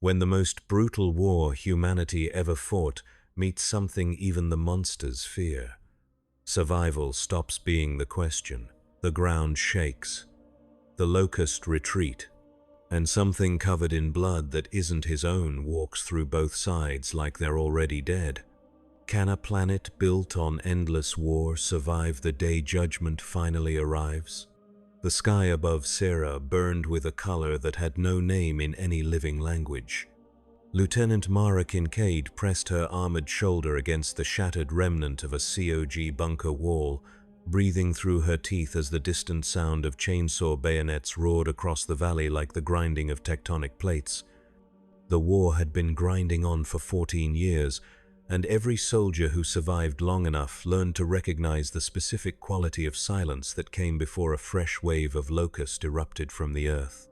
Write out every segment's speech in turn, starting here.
When the most brutal war humanity ever fought meets something even the monsters fear. Survival stops being the question. The ground shakes. The locusts retreat. And something covered in blood that isn't his own walks through both sides like they're already dead. Can a planet built on endless war survive the day judgment finally arrives? The sky above Sarah burned with a color that had no name in any living language. Lieutenant Mara Kincaid pressed her armored shoulder against the shattered remnant of a COG bunker wall, breathing through her teeth as the distant sound of chainsaw bayonets roared across the valley like the grinding of tectonic plates. The war had been grinding on for 14 years, and every soldier who survived long enough learned to recognize the specific quality of silence that came before a fresh wave of locust erupted from the earth.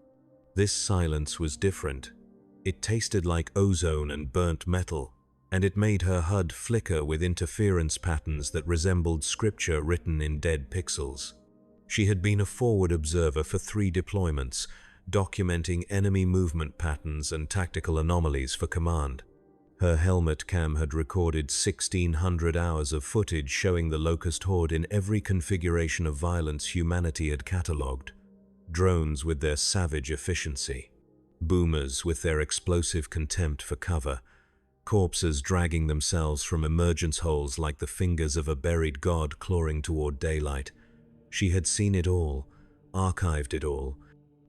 This silence was different. It tasted like ozone and burnt metal, and it made her HUD flicker with interference patterns that resembled scripture written in dead pixels. She had been a forward observer for 3 deployments, documenting enemy movement patterns and tactical anomalies for command. Her helmet cam had recorded 1,600 hours of footage showing the Locust Horde in every configuration of violence humanity had catalogued. Drones with their savage efficiency. Boomers with their explosive contempt for cover. Corpses dragging themselves from emergence holes like the fingers of a buried god clawing toward daylight. She had seen it all, archived it all,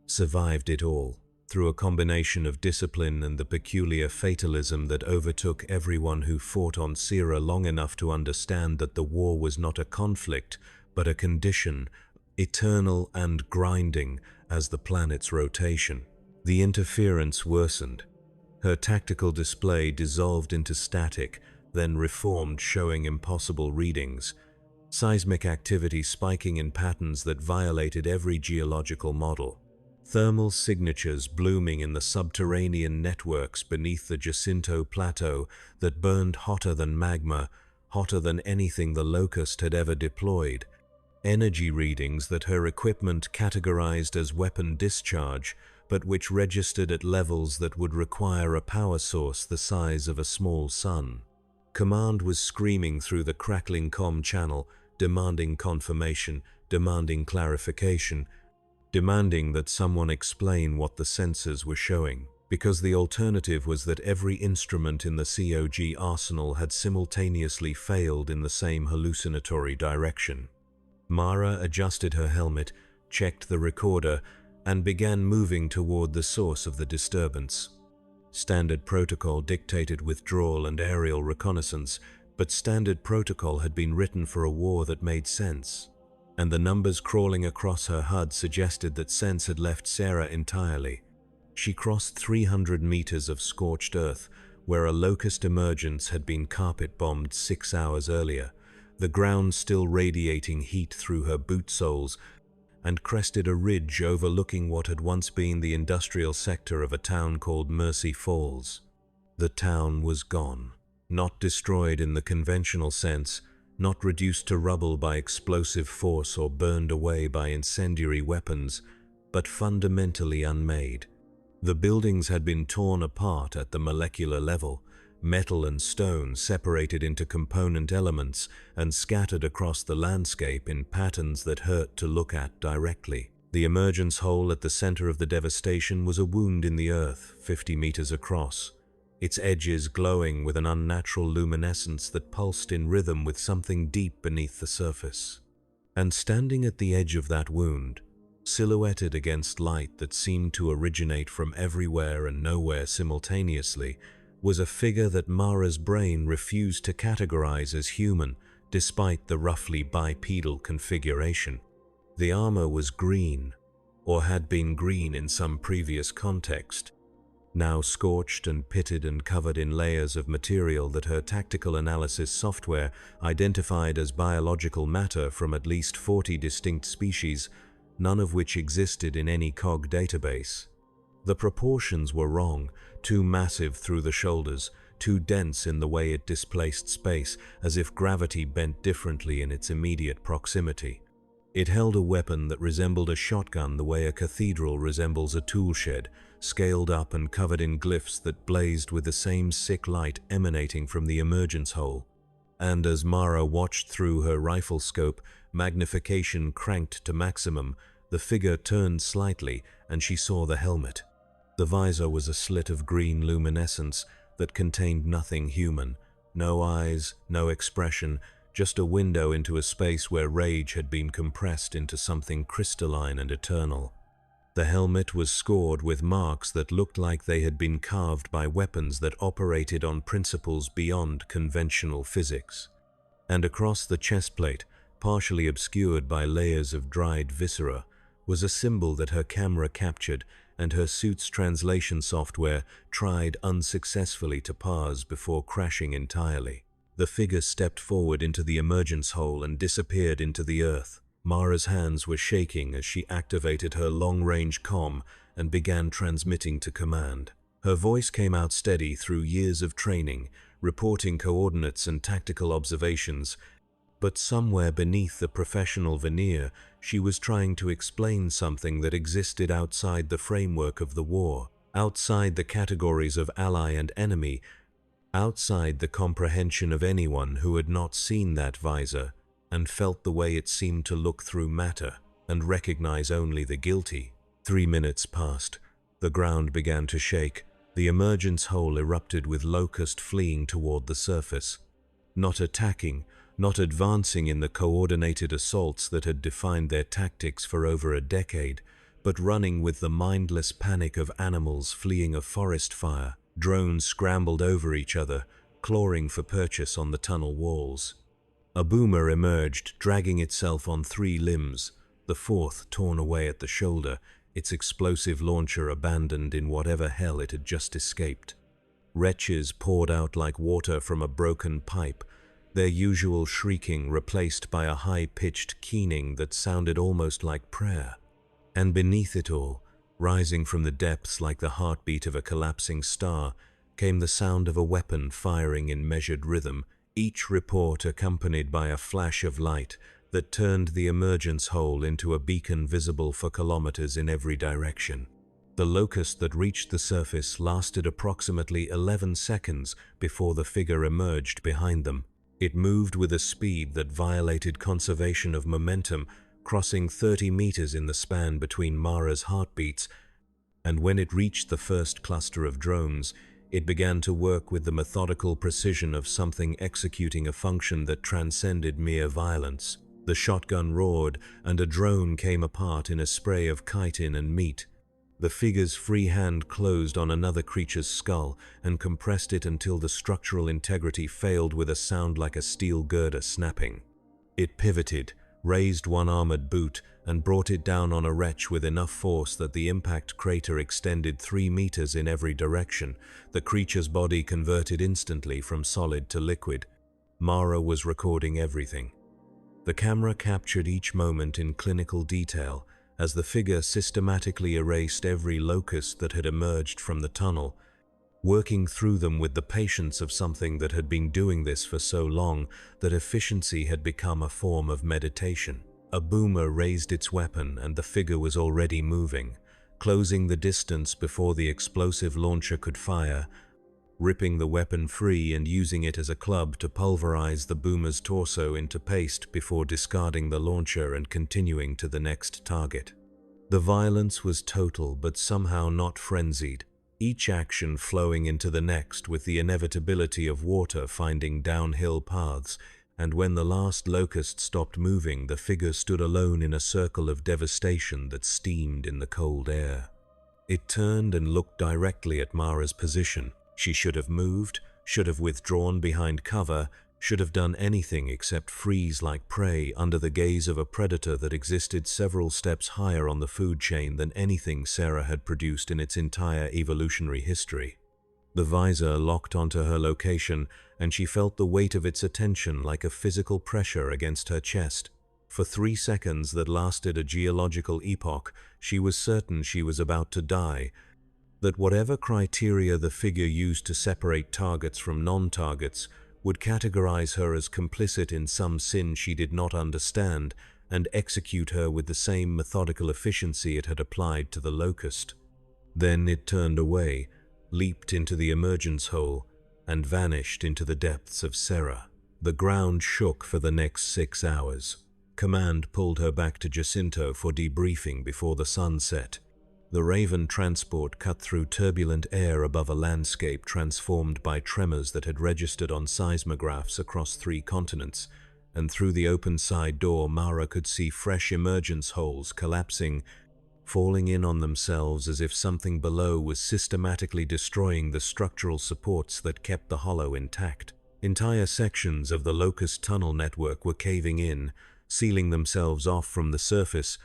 survived it all, through a combination of discipline and the peculiar fatalism that overtook everyone who fought on Sierra long enough to understand that the war was not a conflict, but a condition, eternal and grinding as the planet's rotation. The interference worsened. Her tactical display dissolved into static, then reformed, showing impossible readings. Seismic activity spiking in patterns that violated every geological model. Thermal signatures blooming in the subterranean networks beneath the Jacinto Plateau that burned hotter than magma, hotter than anything the Locust had ever deployed. Energy readings that her equipment categorized as weapon discharge, but which registered at levels that would require a power source the size of a small sun. Command was screaming through the crackling comm channel, demanding confirmation, demanding clarification, demanding that someone explain what the sensors were showing, because the alternative was that every instrument in the COG arsenal had simultaneously failed in the same hallucinatory direction. Mara adjusted her helmet, checked the recorder, and began moving toward the source of the disturbance. Standard protocol dictated withdrawal and aerial reconnaissance, but standard protocol had been written for a war that made sense. And the numbers crawling across her HUD suggested that sense had left Sarah entirely. She crossed 300 meters of scorched earth, where a locust emergence had been carpet-bombed 6 hours earlier, the ground still radiating heat through her boot soles, and crested a ridge overlooking what had once been the industrial sector of a town called Mercy Falls. The town was gone, not destroyed in the conventional sense, not reduced to rubble by explosive force or burned away by incendiary weapons, but fundamentally unmade. The buildings had been torn apart at the molecular level, metal and stone separated into component elements and scattered across the landscape in patterns that hurt to look at directly. The emergence hole at the center of the devastation was a wound in the earth, 50 meters across, its edges glowing with an unnatural luminescence that pulsed in rhythm with something deep beneath the surface. And standing at the edge of that wound, silhouetted against light that seemed to originate from everywhere and nowhere simultaneously, was a figure that Mara's brain refused to categorize as human, despite the roughly bipedal configuration. The armor was green, or had been green in some previous context, now scorched and pitted and covered in layers of material that her tactical analysis software identified as biological matter from at least 40 distinct species, none of which existed in any COG database. The proportions were wrong, too massive through the shoulders, too dense in the way it displaced space, as if gravity bent differently in its immediate proximity. It held a weapon that resembled a shotgun the way a cathedral resembles a tool shed, scaled up and covered in glyphs that blazed with the same sick light emanating from the emergence hole. And as Mara watched through her rifle scope, magnification cranked to maximum, the figure turned slightly and she saw the helmet. The visor was a slit of green luminescence that contained nothing human. No eyes, no expression, just a window into a space where rage had been compressed into something crystalline and eternal. The helmet was scored with marks that looked like they had been carved by weapons that operated on principles beyond conventional physics. And across the chestplate, partially obscured by layers of dried viscera, was a symbol that her camera captured and her suit's translation software tried unsuccessfully to parse before crashing entirely. The figure stepped forward into the emergence hole and disappeared into the earth. Mara's hands were shaking as she activated her long-range comm and began transmitting to command. Her voice came out steady through years of training, reporting coordinates and tactical observations, but somewhere beneath the professional veneer, she was trying to explain something that existed outside the framework of the war, outside the categories of ally and enemy, outside the comprehension of anyone who had not seen that visor and felt the way it seemed to look through matter and recognize only the guilty. 3 minutes passed. The ground began to shake. The emergence hole erupted with Locust fleeing toward the surface. Not attacking, not advancing in the coordinated assaults that had defined their tactics for over a decade, but running with the mindless panic of animals fleeing a forest fire. Drones scrambled over each other, clawing for purchase on the tunnel walls. A boomer emerged, dragging itself on 3 limbs, the 4th torn away at the shoulder, its explosive launcher abandoned in whatever hell it had just escaped. Wretches poured out like water from a broken pipe, their usual shrieking replaced by a high-pitched keening that sounded almost like prayer. And beneath it all, rising from the depths like the heartbeat of a collapsing star, came the sound of a weapon firing in measured rhythm, each report accompanied by a flash of light that turned the emergence hole into a beacon visible for kilometers in every direction. The locust that reached the surface lasted approximately 11 seconds before the figure emerged behind them. It moved with a speed that violated conservation of momentum, crossing 30 meters in the span between Mara's heartbeats, and when it reached the first cluster of drones, it began to work with the methodical precision of something executing a function that transcended mere violence. The shotgun roared, and a drone came apart in a spray of chitin and meat. The figure's free hand closed on another creature's skull and compressed it until the structural integrity failed with a sound like a steel girder snapping. It pivoted, raised one armored boot, and brought it down on a wretch with enough force that the impact crater extended 3 meters in every direction. The creature's body converted instantly from solid to liquid. Mara was recording everything. The camera captured each moment in clinical detail as the figure systematically erased every locust that had emerged from the tunnel, working through them with the patience of something that had been doing this for so long that efficiency had become a form of meditation. A boomer raised its weapon and the figure was already moving, closing the distance before the explosive launcher could fire, ripping the weapon free and using it as a club to pulverize the boomer's torso into paste before discarding the launcher and continuing to the next target. The violence was total but somehow not frenzied, each action flowing into the next with the inevitability of water finding downhill paths, and when the last locust stopped moving, the figure stood alone in a circle of devastation that steamed in the cold air. It turned and looked directly at Mara's position. She should have moved, should have withdrawn behind cover, should have done anything except freeze like prey under the gaze of a predator that existed several steps higher on the food chain than anything Sarah had produced in its entire evolutionary history. The visor locked onto her location, and she felt the weight of its attention like a physical pressure against her chest. For 3 seconds that lasted a geological epoch, she was certain she was about to die, that whatever criteria the figure used to separate targets from non-targets would categorize her as complicit in some sin she did not understand, and execute her with the same methodical efficiency it had applied to the Locust. Then it turned away, leaped into the emergence hole, and vanished into the depths of Serra. The ground shook for the next 6 hours. Command pulled her back to Jacinto for debriefing before the sun set. The Raven transport cut through turbulent air above a landscape transformed by tremors that had registered on seismographs across 3 continents, and through the open side door Mara could see fresh emergence holes collapsing, falling in on themselves as if something below was systematically destroying the structural supports that kept the hollow intact. Entire sections of the Locust tunnel network were caving in, sealing themselves off from the surface,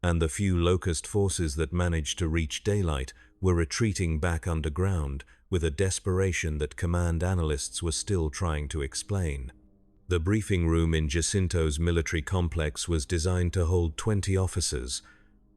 and the few Locust forces that managed to reach daylight were retreating back underground with a desperation that command analysts were still trying to explain. The briefing room in Jacinto's military complex was designed to hold 20 officers,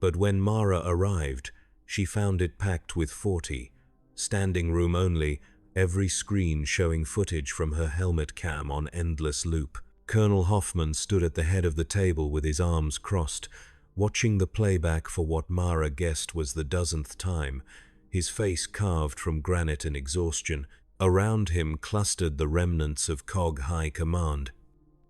but when Mara arrived, she found it packed with 40, standing room only, every screen showing footage from her helmet cam on endless loop. Colonel Hoffman stood at the head of the table with his arms crossed, watching the playback for what Mara guessed was the dozenth time, his face carved from granite and exhaustion. Around him clustered the remnants of COG High Command,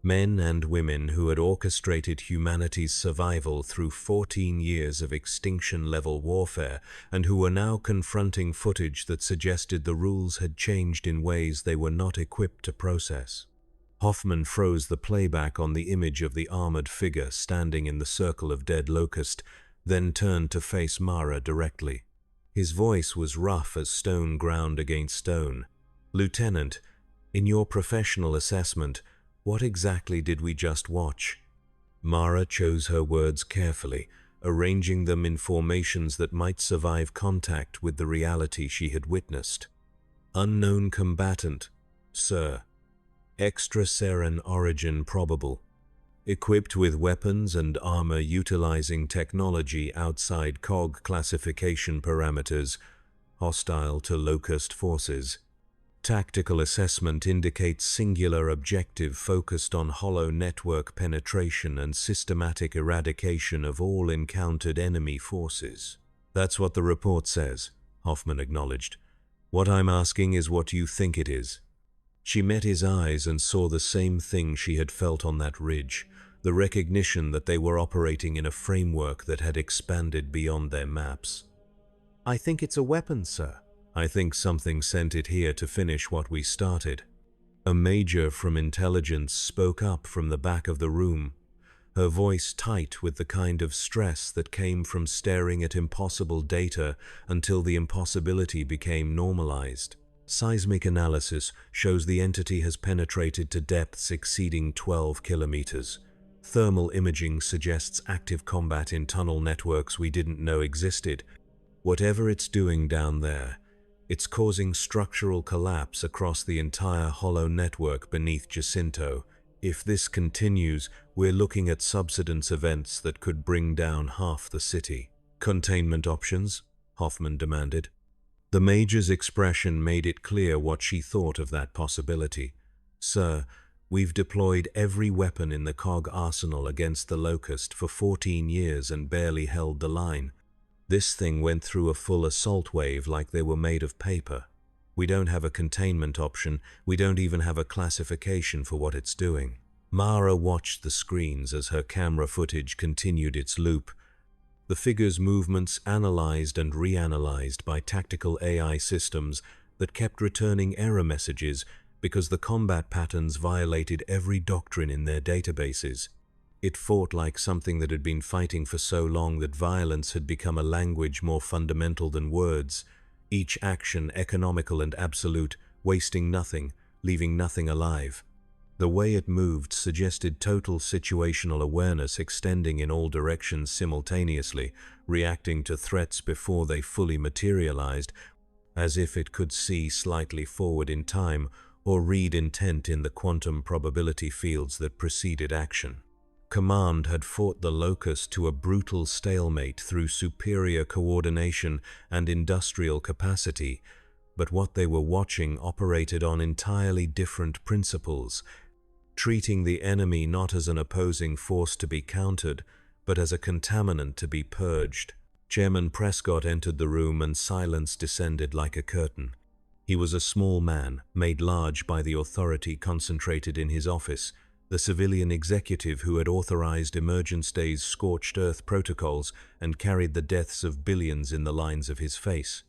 men and women who had orchestrated humanity's survival through 14 years of extinction-level warfare and who were now confronting footage that suggested the rules had changed in ways they were not equipped to process. Hoffman froze the playback on the image of the armored figure standing in the circle of dead Locust, then turned to face Mara directly. His voice was rough as stone ground against stone. "Lieutenant, in your professional assessment, what exactly did we just watch?" Mara chose her words carefully, arranging them in formations that might survive contact with the reality she had witnessed. "Unknown combatant, sir. Extraterran origin probable. Equipped with weapons and armor utilizing technology outside COG classification parameters, hostile to Locust forces. Tactical assessment indicates singular objective focused on hollow network penetration and systematic eradication of all encountered enemy forces." "That's what the report says," Hoffman acknowledged. "What I'm asking is what you think it is." She met his eyes and saw the same thing she had felt on that ridge, the recognition that they were operating in a framework that had expanded beyond their maps. "I think it's a weapon, sir. I think something sent it here to finish what we started." A major from intelligence spoke up from the back of the room, her voice tight with the kind of stress that came from staring at impossible data until the impossibility became normalized. "Seismic analysis shows the entity has penetrated to depths exceeding 12 kilometers. Thermal imaging suggests active combat in tunnel networks we didn't know existed. Whatever it's doing down there, it's causing structural collapse across the entire hollow network beneath Jacinto. If this continues, we're looking at subsidence events that could bring down half the city." "Containment options?" Hoffman demanded. The Major's expression made it clear what she thought of that possibility. "Sir, we've deployed every weapon in the COG arsenal against the Locust for 14 years and barely held the line. This thing went through a full assault wave like they were made of paper. We don't have a containment option, we don't even have a classification for what it's doing." Mara watched the screens as her camera footage continued its loop, the figure's movements analyzed and reanalyzed by tactical AI systems that kept returning error messages because the combat patterns violated every doctrine in their databases. It fought like something that had been fighting for so long that violence had become a language more fundamental than words, each action economical and absolute, wasting nothing, leaving nothing alive. The way it moved suggested total situational awareness extending in all directions simultaneously, reacting to threats before they fully materialized, as if it could see slightly forward in time or read intent in the quantum probability fields that preceded action. Command had fought the Locust to a brutal stalemate through superior coordination and industrial capacity, but what they were watching operated on entirely different principles. treating the enemy not as an opposing force to be countered, but as a contaminant to be purged. Chairman Prescott entered the room and silence descended like a curtain. He was a small man, made large by the authority concentrated in his office, the civilian executive who had authorized Emergence Day's scorched earth protocols and carried the deaths of billions in the lines of his face.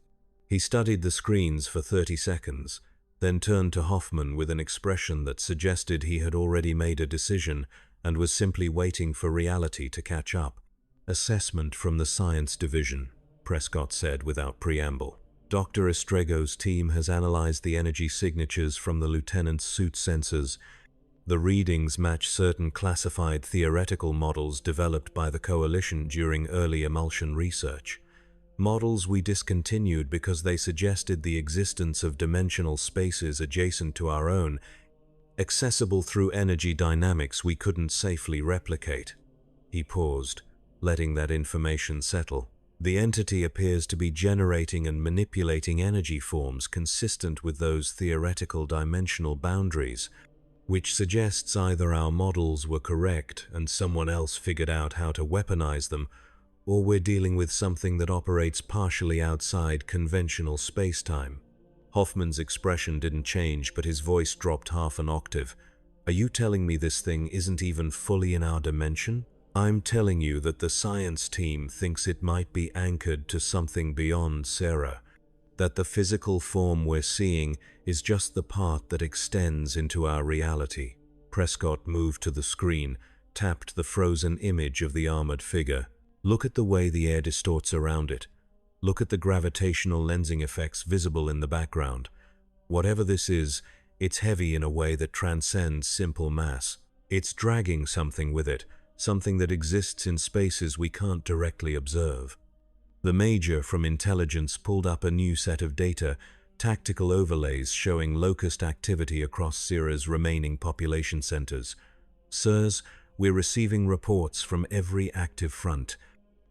He studied the screens for 30 seconds, then turned to Hoffman with an expression that suggested he had already made a decision and was simply waiting for reality to catch up. "Assessment from the Science Division," Prescott said without preamble. "Dr. Estrego's team has analyzed the energy signatures from the lieutenant's suit sensors. The readings match certain classified theoretical models developed by the Coalition during early emulsion research. Models we discontinued because they suggested the existence of dimensional spaces adjacent to our own, accessible through energy dynamics we couldn't safely replicate." He paused, letting that information settle. "The entity appears to be generating and manipulating energy forms consistent with those theoretical dimensional boundaries, which suggests either our models were correct and someone else figured out how to weaponize them, or we're dealing with something that operates partially outside conventional space-time." Hoffman's expression didn't change, but his voice dropped half an octave. "Are you telling me this thing isn't even fully in our dimension? I'm telling you that the science team thinks it might be anchored to something beyond Sarah, that the physical form we're seeing is just the part that extends into our reality." Prescott moved to the screen, tapped the frozen image of the armored figure. "Look at the way the air distorts around it. Look at the gravitational lensing effects visible in the background. Whatever this is, it's heavy in a way that transcends simple mass. It's dragging something with it, something that exists in spaces we can't directly observe." The Major from Intelligence pulled up a new set of data, tactical overlays showing locust activity across Syrah's remaining population centers. "Sirs, we're receiving reports from every active front.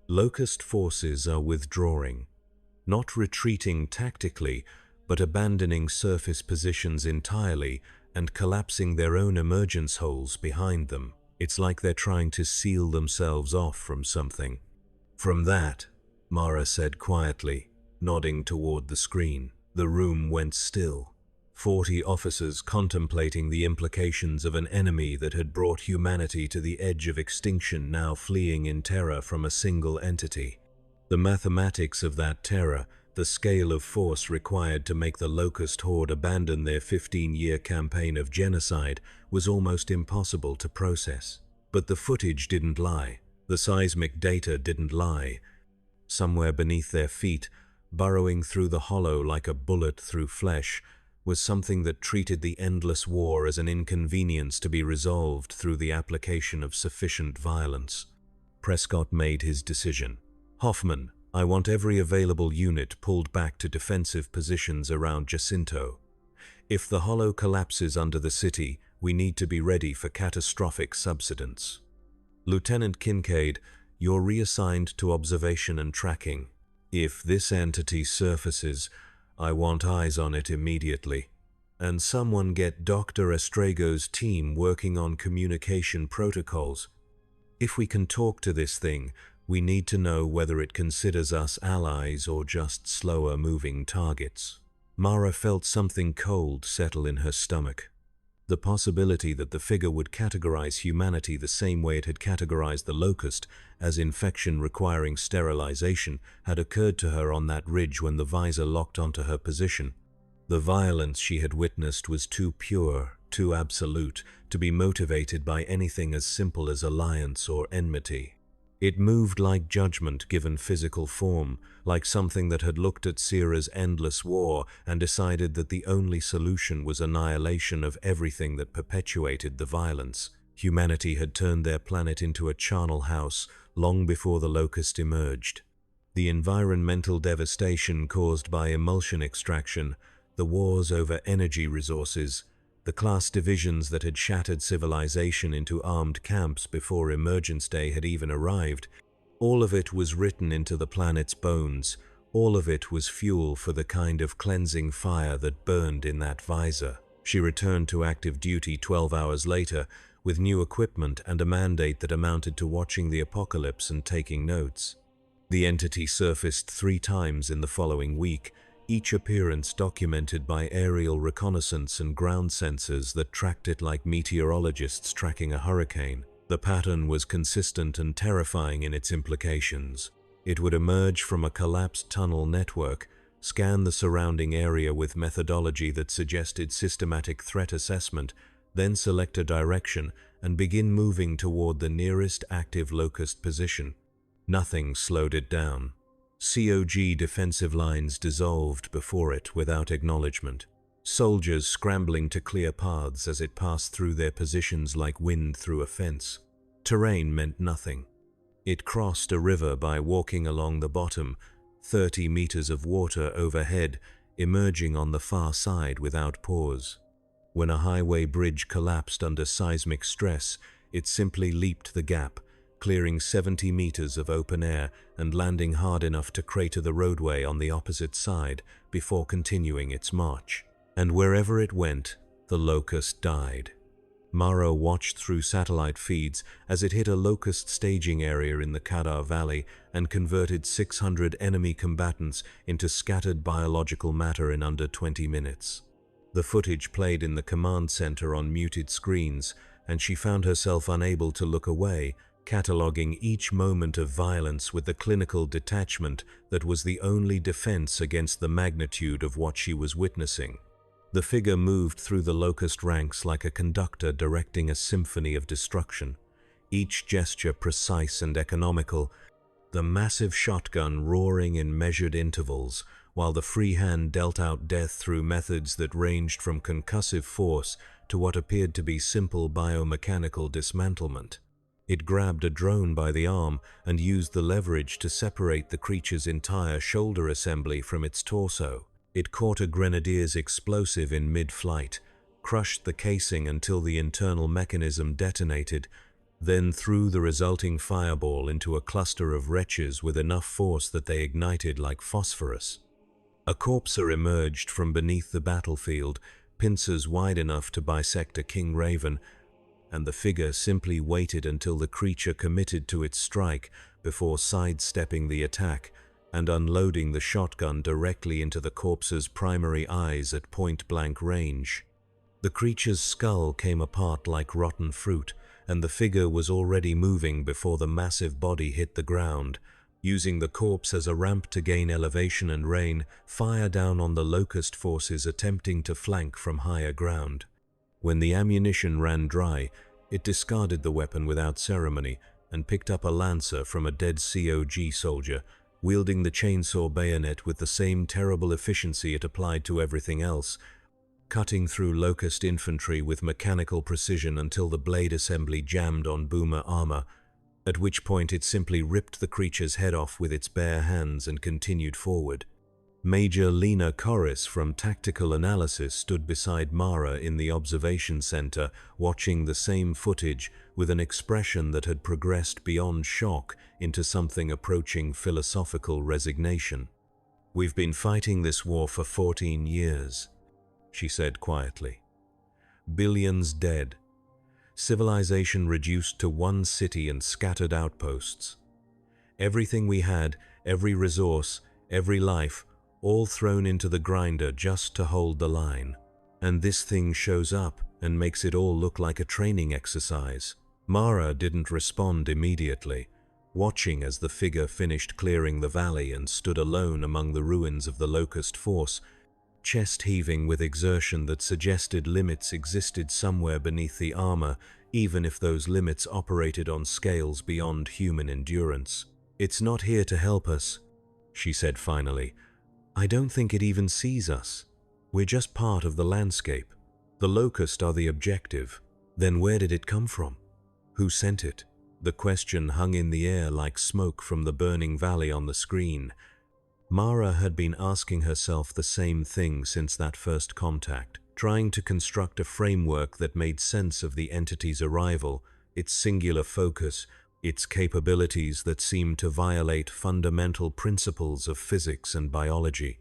Locust forces are withdrawing, not retreating tactically, but abandoning surface positions entirely and collapsing their own emergence holes behind them. It's like they're trying to seal themselves off from something." "From that," Mara said quietly, nodding toward the screen. The room went still. 40 officers contemplating the implications of an enemy that had brought humanity to the edge of extinction, now fleeing in terror from a single entity. The mathematics of that terror, the scale of force required to make the Locust Horde abandon their 15-year campaign of genocide, was almost impossible to process. But the footage didn't lie. The seismic data didn't lie. Somewhere beneath their feet, burrowing through the hollow like a bullet through flesh, was something that treated the endless war as an inconvenience to be resolved through the application of sufficient violence. Prescott made his decision. "Hoffman, I want every available unit pulled back to defensive positions around Jacinto. If the hollow collapses under the city, we need to be ready for catastrophic subsidence. Lieutenant Kincaid, you're reassigned to observation and tracking. If this entity surfaces, I want eyes on it immediately. And someone get Dr. Estrego's team working on communication protocols. If we can talk to this thing, we need to know whether it considers us allies or just slower-moving targets." Mara felt something cold settle in her stomach. The possibility that the figure would categorize humanity the same way it had categorized the Locust, as infection requiring sterilization, had occurred to her on that ridge when the visor locked onto her position. The violence she had witnessed was too pure, too absolute, to be motivated by anything as simple as alliance or enmity. It moved like judgment given physical form, like something that had looked at Syrah's endless war and decided that the only solution was annihilation of everything that perpetuated the violence. Humanity had turned their planet into a charnel house long before the Locust emerged. The environmental devastation caused by emulsion extraction, the wars over energy resources, the class divisions that had shattered civilization into armed camps before Emergence Day had even arrived, all of it was written into the planet's bones. All of it was fuel for the kind of cleansing fire that burned in that visor. She returned to active duty 12 hours later with new equipment and a mandate that amounted to watching the apocalypse and taking notes. The entity surfaced 3 times in the following week, each appearance documented by aerial reconnaissance and ground sensors that tracked it like meteorologists tracking a hurricane. The pattern was consistent and terrifying in its implications. It would emerge from a collapsed tunnel network, scan the surrounding area with methodology that suggested systematic threat assessment, then select a direction and begin moving toward the nearest active locust position. Nothing slowed it down. COG defensive lines dissolved before it without acknowledgement. Soldiers scrambling to clear paths as it passed through their positions like wind through a fence. Terrain meant nothing. It crossed a river by walking along the bottom, 30 meters of water overhead, emerging on the far side without pause. When a highway bridge collapsed under seismic stress, it simply leaped the gap, clearing 70 meters of open air and landing hard enough to crater the roadway on the opposite side before continuing its march. And wherever it went, the locust died. Mara watched through satellite feeds as it hit a locust staging area in the Kadar Valley and converted 600 enemy combatants into scattered biological matter in under 20 minutes. The footage played in the command center on muted screens, and she found herself unable to look away, cataloging each moment of violence with the clinical detachment that was the only defense against the magnitude of what she was witnessing. The figure moved through the locust ranks like a conductor directing a symphony of destruction, each gesture precise and economical, the massive shotgun roaring in measured intervals, while the free hand dealt out death through methods that ranged from concussive force to what appeared to be simple biomechanical dismantlement. It grabbed a drone by the arm and used the leverage to separate the creature's entire shoulder assembly from its torso. It caught a grenadier's explosive in mid-flight, crushed the casing until the internal mechanism detonated, then threw the resulting fireball into a cluster of wretches with enough force that they ignited like phosphorus. A corpser emerged from beneath the battlefield, pincers wide enough to bisect a king raven, and the figure simply waited until the creature committed to its strike before sidestepping the attack and unloading the shotgun directly into the corpse's primary eyes at point-blank range. The creature's skull came apart like rotten fruit, and the figure was already moving before the massive body hit the ground. Using the corpse as a ramp to gain elevation and rain, fire down on the locust forces attempting to flank from higher ground. When the ammunition ran dry, it discarded the weapon without ceremony and picked up a lancer from a dead COG soldier, wielding the chainsaw bayonet with the same terrible efficiency it applied to everything else, cutting through locust infantry with mechanical precision until the blade assembly jammed on boomer armor, at which point it simply ripped the creature's head off with its bare hands and continued forward. Major Lena Corris from Tactical Analysis stood beside Mara in the observation center, watching the same footage with an expression that had progressed beyond shock into something approaching philosophical resignation. "We've been fighting this war for 14 years, she said quietly. Billions dead. Civilization reduced to one city and scattered outposts. Everything we had, every resource, every life, all thrown into the grinder just to hold the line. And this thing shows up and makes it all look like a training exercise." Mara didn't respond immediately, watching as the figure finished clearing the valley and stood alone among the ruins of the locust force, chest heaving with exertion that suggested limits existed somewhere beneath the armor, even if those limits operated on scales beyond human endurance. "It's not here to help us," she said finally. "I don't think it even sees us. We're just part of the landscape. The locust are the objective. Then where did it come from? Who sent it?" The question hung in the air like smoke from the burning valley on the screen. Mara had been asking herself the same thing since that first contact, trying to construct a framework that made sense of the entity's arrival, its singular focus, its capabilities that seemed to violate fundamental principles of physics and biology.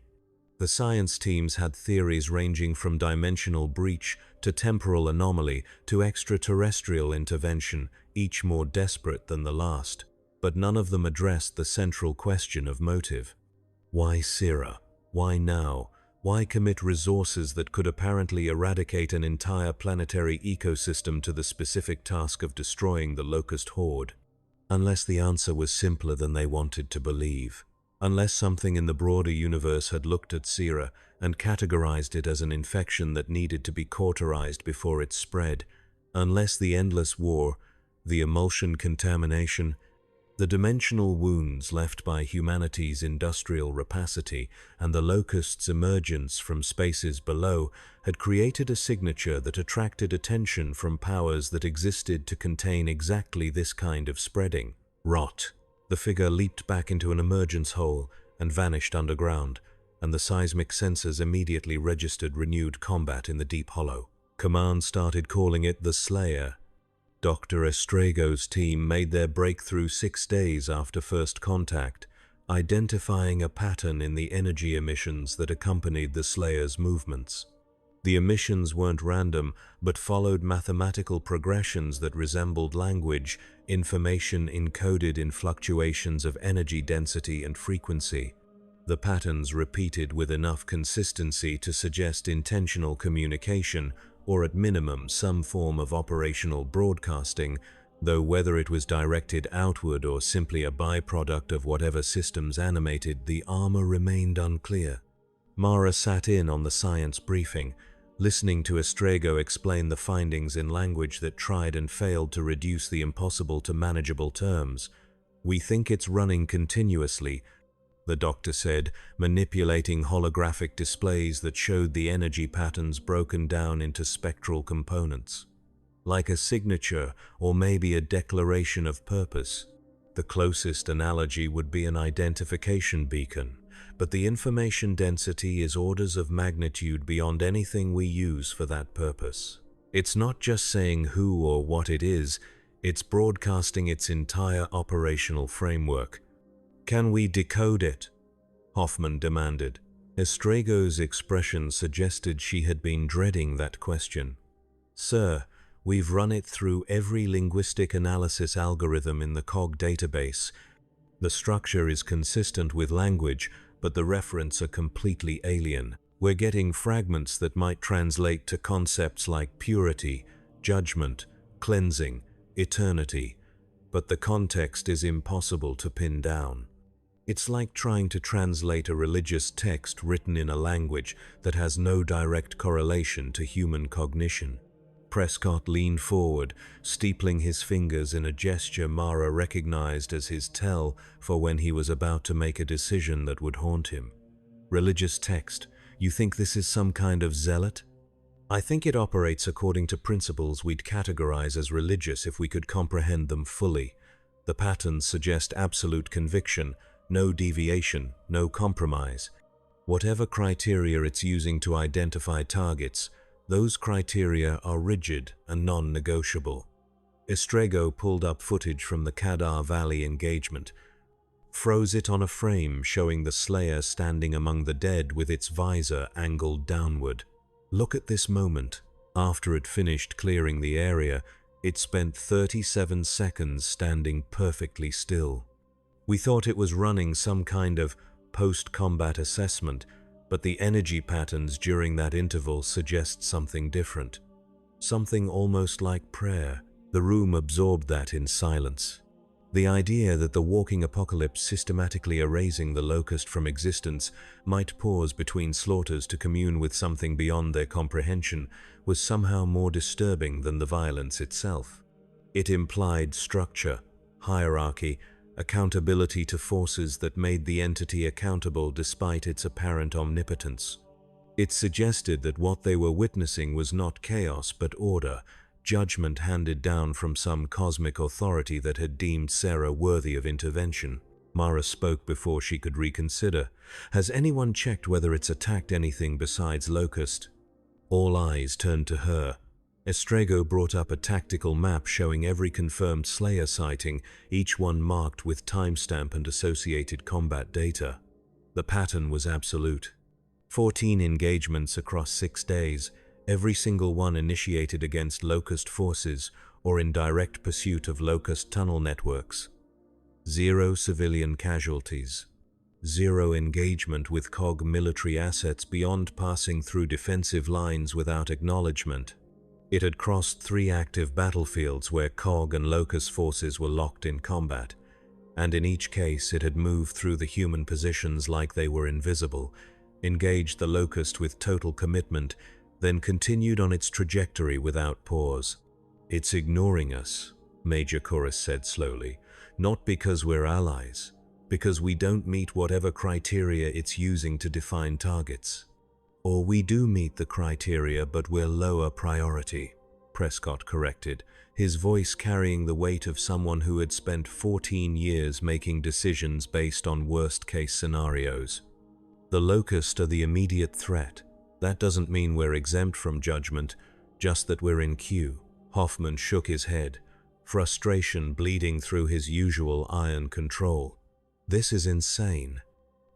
The science teams had theories ranging from dimensional breach to temporal anomaly to extraterrestrial intervention, each more desperate than the last. But none of them addressed the central question of motive. Why Sierra? Why now? Why commit resources that could apparently eradicate an entire planetary ecosystem to the specific task of destroying the locust horde? Unless the answer was simpler than they wanted to believe. Unless something in the broader universe had looked at Sierra and categorized it as an infection that needed to be cauterized before it spread. Unless the endless war, the emulsion contamination, the dimensional wounds left by humanity's industrial rapacity and the locust's emergence from spaces below had created a signature that attracted attention from powers that existed to contain exactly this kind of spreading. Rot. The figure leaped back into an emergence hole and vanished underground, and the seismic sensors immediately registered renewed combat in the deep hollow. Command started calling it the Slayer. Dr. Estrego's team made their breakthrough 6 days after first contact, identifying a pattern in the energy emissions that accompanied the Slayer's movements. The emissions weren't random, but followed mathematical progressions that resembled language, information encoded in fluctuations of energy density and frequency. The patterns repeated with enough consistency to suggest intentional communication, or at minimum some form of operational broadcasting, though whether it was directed outward or simply a byproduct of whatever systems animated the armor remained unclear. Mara sat in on the science briefing, listening to Estrego explain the findings in language that tried and failed to reduce the impossible to manageable terms. "We think it's running continuously," the doctor said, manipulating holographic displays that showed the energy patterns broken down into spectral components. Like a signature, or maybe a declaration of purpose. The closest analogy would be an identification beacon, but the information density is orders of magnitude beyond anything we use for that purpose. It's not just saying who or what it is, it's broadcasting its entire operational framework. "Can we decode it?" Hoffman demanded. Estrego's expression suggested she had been dreading that question. "Sir, we've run it through every linguistic analysis algorithm in the COG database. The structure is consistent with language, but the referents are completely alien. We're getting fragments that might translate to concepts like purity, judgment, cleansing, eternity, but the context is impossible to pin down. It's like trying to translate a religious text written in a language that has no direct correlation to human cognition." Prescott leaned forward, steepling his fingers in a gesture Mara recognized as his tell for when he was about to make a decision that would haunt him. "Religious text, you think this is some kind of zealot?" "I think it operates according to principles we'd categorize as religious if we could comprehend them fully. The patterns suggest absolute conviction, no deviation, no compromise. Whatever criteria it's using to identify targets, those criteria are rigid and non-negotiable." Estrego pulled up footage from the Kadar Valley engagement, froze it on a frame showing the Slayer standing among the dead with its visor angled downward. "Look at this moment." After it finished clearing the area, it spent 37 seconds standing perfectly still. "We thought it was running some kind of post-combat assessment, but the energy patterns during that interval suggest something different. Something almost like prayer." The room absorbed that in silence. The idea that the walking apocalypse systematically erasing the locust from existence might pause between slaughters to commune with something beyond their comprehension was somehow more disturbing than the violence itself. It implied structure, hierarchy, accountability to forces that made the entity accountable despite its apparent omnipotence. It suggested that what they were witnessing was not chaos but order, judgment handed down from some cosmic authority that had deemed Sarah worthy of intervention. Mara spoke before she could reconsider. "Has anyone checked whether it's attacked anything besides Locust?" All eyes turned to her. Estrego brought up a tactical map showing every confirmed Slayer sighting, each one marked with timestamp and associated combat data. The pattern was absolute. 14 engagements across 6 days, every single one initiated against Locust forces or in direct pursuit of Locust tunnel networks. 0 civilian casualties. 0 engagement with COG military assets beyond passing through defensive lines without acknowledgement. It had crossed 3 active battlefields where COG and Locust forces were locked in combat, and in each case it had moved through the human positions like they were invisible, engaged the Locust with total commitment, then continued on its trajectory without pause. "It's ignoring us," Major Chorus said slowly, "not because we're allies, because we don't meet whatever criteria it's using to define targets. Or we do meet the criteria, but we're lower priority," Prescott corrected, his voice carrying the weight of someone who had spent 14 years making decisions based on worst-case scenarios. "The Locust are the immediate threat. That doesn't mean we're exempt from judgment, just that we're in queue." Hoffman shook his head, frustration bleeding through his usual iron control. "This is insane.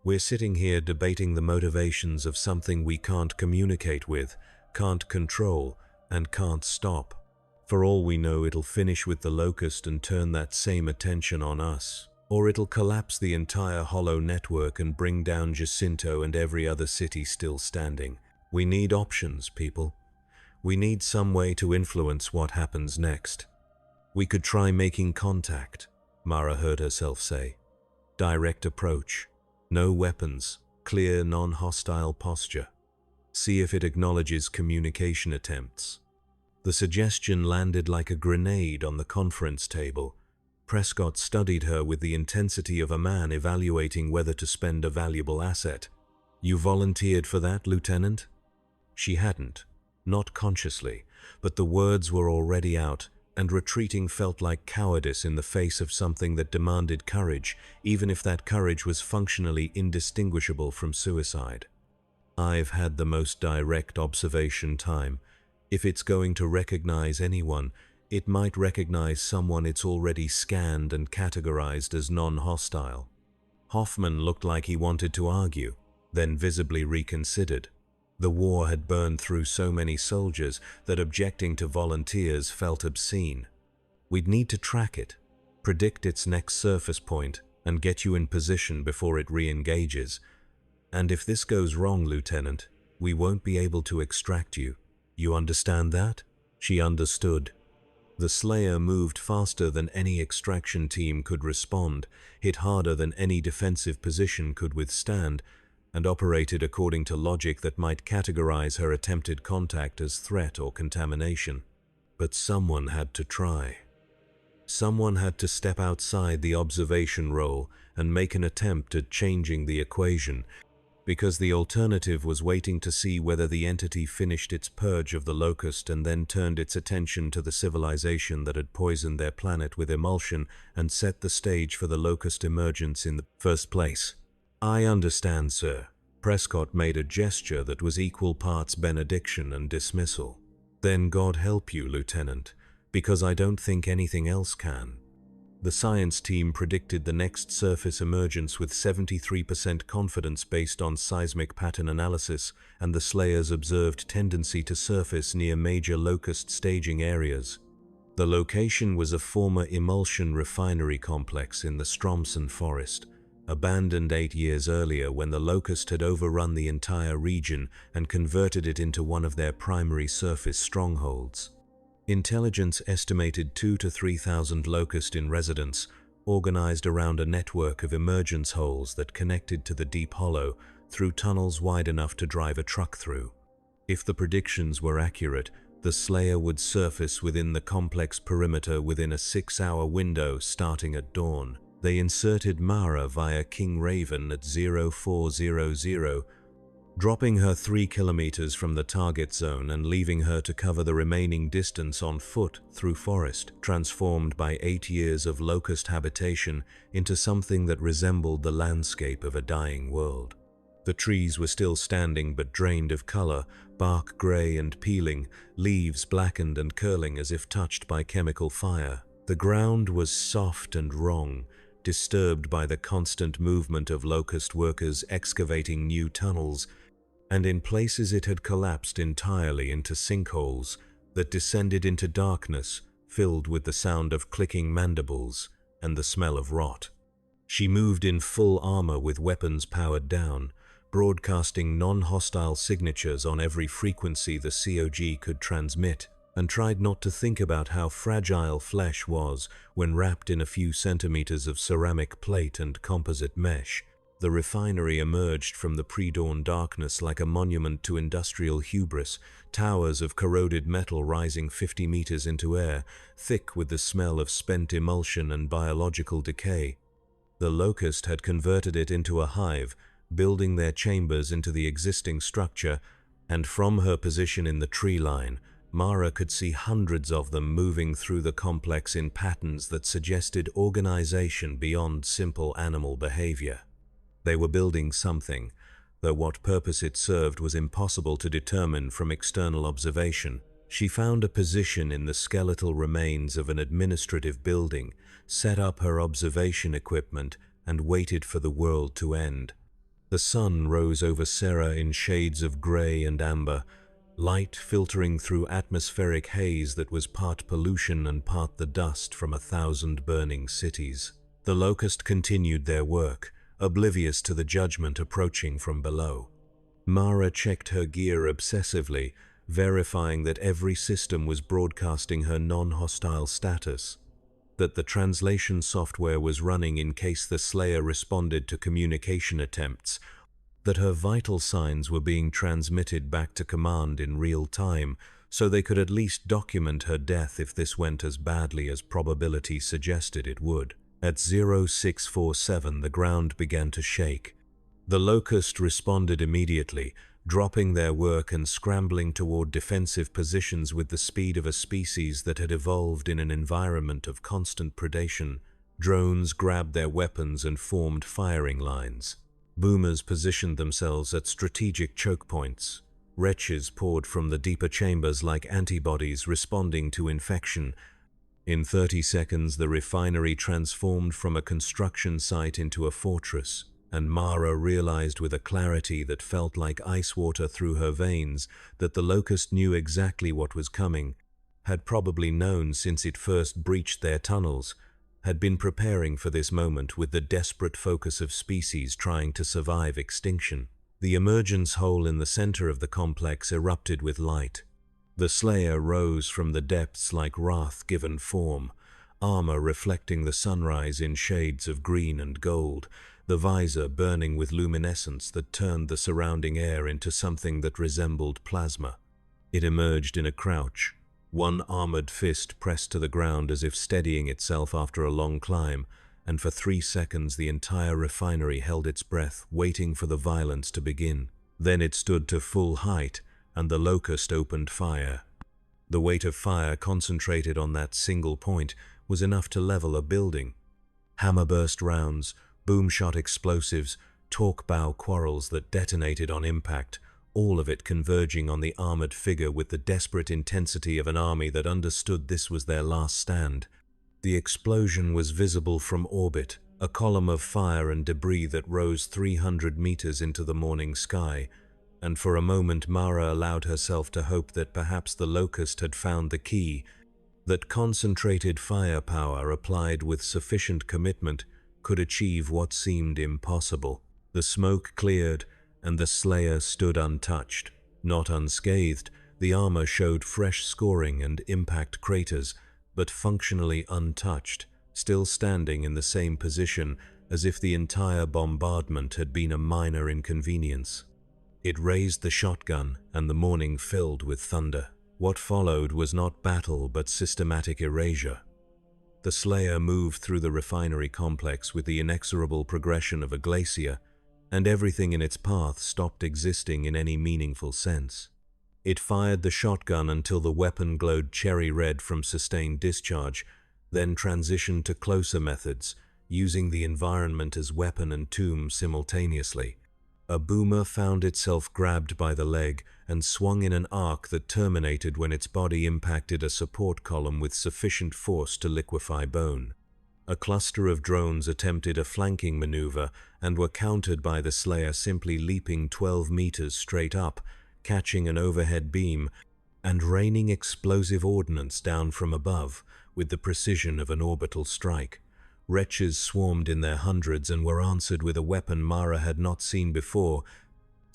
We're sitting here debating the motivations of something we can't communicate with, can't control, and can't stop. For all we know, it'll finish with the Locust and turn that same attention on us. Or it'll collapse the entire Hollow network and bring down Jacinto and every other city still standing. We need options, people. We need some way to influence what happens next." "We could try making contact," Mara heard herself say. "Direct approach. No weapons, clear non-hostile posture. See if it acknowledges communication attempts." The suggestion landed like a grenade on the conference table. Prescott studied her with the intensity of a man evaluating whether to spend a valuable asset. "You volunteered for that, Lieutenant?" She hadn't, not consciously, but the words were already out, and retreating felt like cowardice in the face of something that demanded courage, even if that courage was functionally indistinguishable from suicide. "I've had the most direct observation time. If it's going to recognize anyone, it might recognize someone it's already scanned and categorized as non-hostile." Hoffman looked like he wanted to argue, then visibly reconsidered. The war had burned through so many soldiers that objecting to volunteers felt obscene. "We'd need to track it, predict its next surface point, and get you in position before it re-engages. And if this goes wrong, Lieutenant, we won't be able to extract you. You understand that?" She understood. The Slayer moved faster than any extraction team could respond, hit harder than any defensive position could withstand, and operated according to logic that might categorize her attempted contact as threat or contamination. But someone had to try. Someone had to step outside the observation role and make an attempt at changing the equation, because the alternative was waiting to see whether the entity finished its purge of the Locust and then turned its attention to the civilization that had poisoned their planet with emulsion and set the stage for the Locust emergence in the first place. "I understand, sir." Prescott made a gesture that was equal parts benediction and dismissal. "Then God help you, Lieutenant, because I don't think anything else can." The science team predicted the next surface emergence with 73% confidence based on seismic pattern analysis and the Slayer's observed tendency to surface near major Locust staging areas. The location was a former emulsion refinery complex in the Stromson forest, abandoned 8 years earlier when the Locust had overrun the entire region and converted it into one of their primary surface strongholds. Intelligence estimated 2,000 to 3,000 Locust in residence, organized around a network of emergence holes that connected to the deep hollow through tunnels wide enough to drive a truck through. If the predictions were accurate, the Slayer would surface within the complex perimeter within a 6-hour window starting at dawn. They inserted Mara via King Raven at 0400, dropping her 3 kilometers from the target zone and leaving her to cover the remaining distance on foot through forest, transformed by 8 years of Locust habitation into something that resembled the landscape of a dying world. The trees were still standing but drained of color, bark gray and peeling, leaves blackened and curling as if touched by chemical fire. The ground was soft and wrong, disturbed by the constant movement of Locust workers excavating new tunnels, and in places it had collapsed entirely into sinkholes that descended into darkness filled with the sound of clicking mandibles and the smell of rot. She moved in full armor with weapons powered down, broadcasting non-hostile signatures on every frequency the COG could transmit, and tried not to think about how fragile flesh was when wrapped in a few centimeters of ceramic plate and composite mesh. The refinery emerged from the pre-dawn darkness like a monument to industrial hubris, towers of corroded metal rising 50 meters into air, thick with the smell of spent emulsion and biological decay. The Locust had converted it into a hive, building their chambers into the existing structure, and from her position in the tree line, Mara could see hundreds of them moving through the complex in patterns that suggested organization beyond simple animal behavior. They were building something, though what purpose it served was impossible to determine from external observation. She found a position in the skeletal remains of an administrative building, set up her observation equipment, and waited for the world to end. The sun rose over Serra in shades of gray and amber, light filtering through atmospheric haze that was part pollution and part the dust from 1,000 burning cities. The Locust continued their work, oblivious to the judgment approaching from below. Mara checked her gear obsessively, verifying that every system was broadcasting her non-hostile status, that the translation software was running in case the Slayer responded to communication attempts, that her vital signs were being transmitted back to command in real time, so they could at least document her death if this went as badly as probability suggested it would. At 0647, the ground began to shake. The Locust responded immediately, dropping their work and scrambling toward defensive positions with the speed of a species that had evolved in an environment of constant predation. Drones grabbed their weapons and formed firing lines. Boomers positioned themselves at strategic choke points. Wretches poured from the deeper chambers like antibodies responding to infection. In 30 seconds, the refinery transformed from a construction site into a fortress, and Mara realized with a clarity that felt like ice water through her veins that the Locust knew exactly what was coming, had probably known since it first breached their tunnels, had been preparing for this moment with the desperate focus of species trying to survive extinction. The emergence hole in the center of the complex erupted with light. The Slayer rose from the depths like wrath given form, armor reflecting the sunrise in shades of green and gold, the visor burning with luminescence that turned the surrounding air into something that resembled plasma. It emerged in a crouch, one armored fist pressed to the ground as if steadying itself after a long climb, and for 3 seconds the entire refinery held its breath, waiting for the violence to begin. Then it stood to full height, and the Locust opened fire. The weight of fire concentrated on that single point was enough to level a building. Hammerburst rounds, boom-shot explosives, torque-bow quarrels that detonated on impact, all of it converging on the armored figure with the desperate intensity of an army that understood this was their last stand. The explosion was visible from orbit, a column of fire and debris that rose 300 meters into the morning sky, and for a moment Mara allowed herself to hope that perhaps the Locust had found the key, that concentrated firepower applied with sufficient commitment could achieve what seemed impossible. The smoke cleared, and the Slayer stood untouched. Not unscathed, the armor showed fresh scoring and impact craters, but functionally untouched, still standing in the same position as if the entire bombardment had been a minor inconvenience. It raised the shotgun, and the morning filled with thunder. What followed was not battle but systematic erasure. The Slayer moved through the refinery complex with the inexorable progression of a glacier, and everything in its path stopped existing in any meaningful sense. It fired the shotgun until the weapon glowed cherry red from sustained discharge, then transitioned to closer methods, using the environment as weapon and tomb simultaneously. A boomer found itself grabbed by the leg and swung in an arc that terminated when its body impacted a support column with sufficient force to liquefy bone. A cluster of drones attempted a flanking maneuver and were countered by the Slayer simply leaping 12 meters straight up, catching an overhead beam, and raining explosive ordnance down from above with the precision of an orbital strike. Wretches swarmed in their hundreds and were answered with a weapon Mara had not seen before,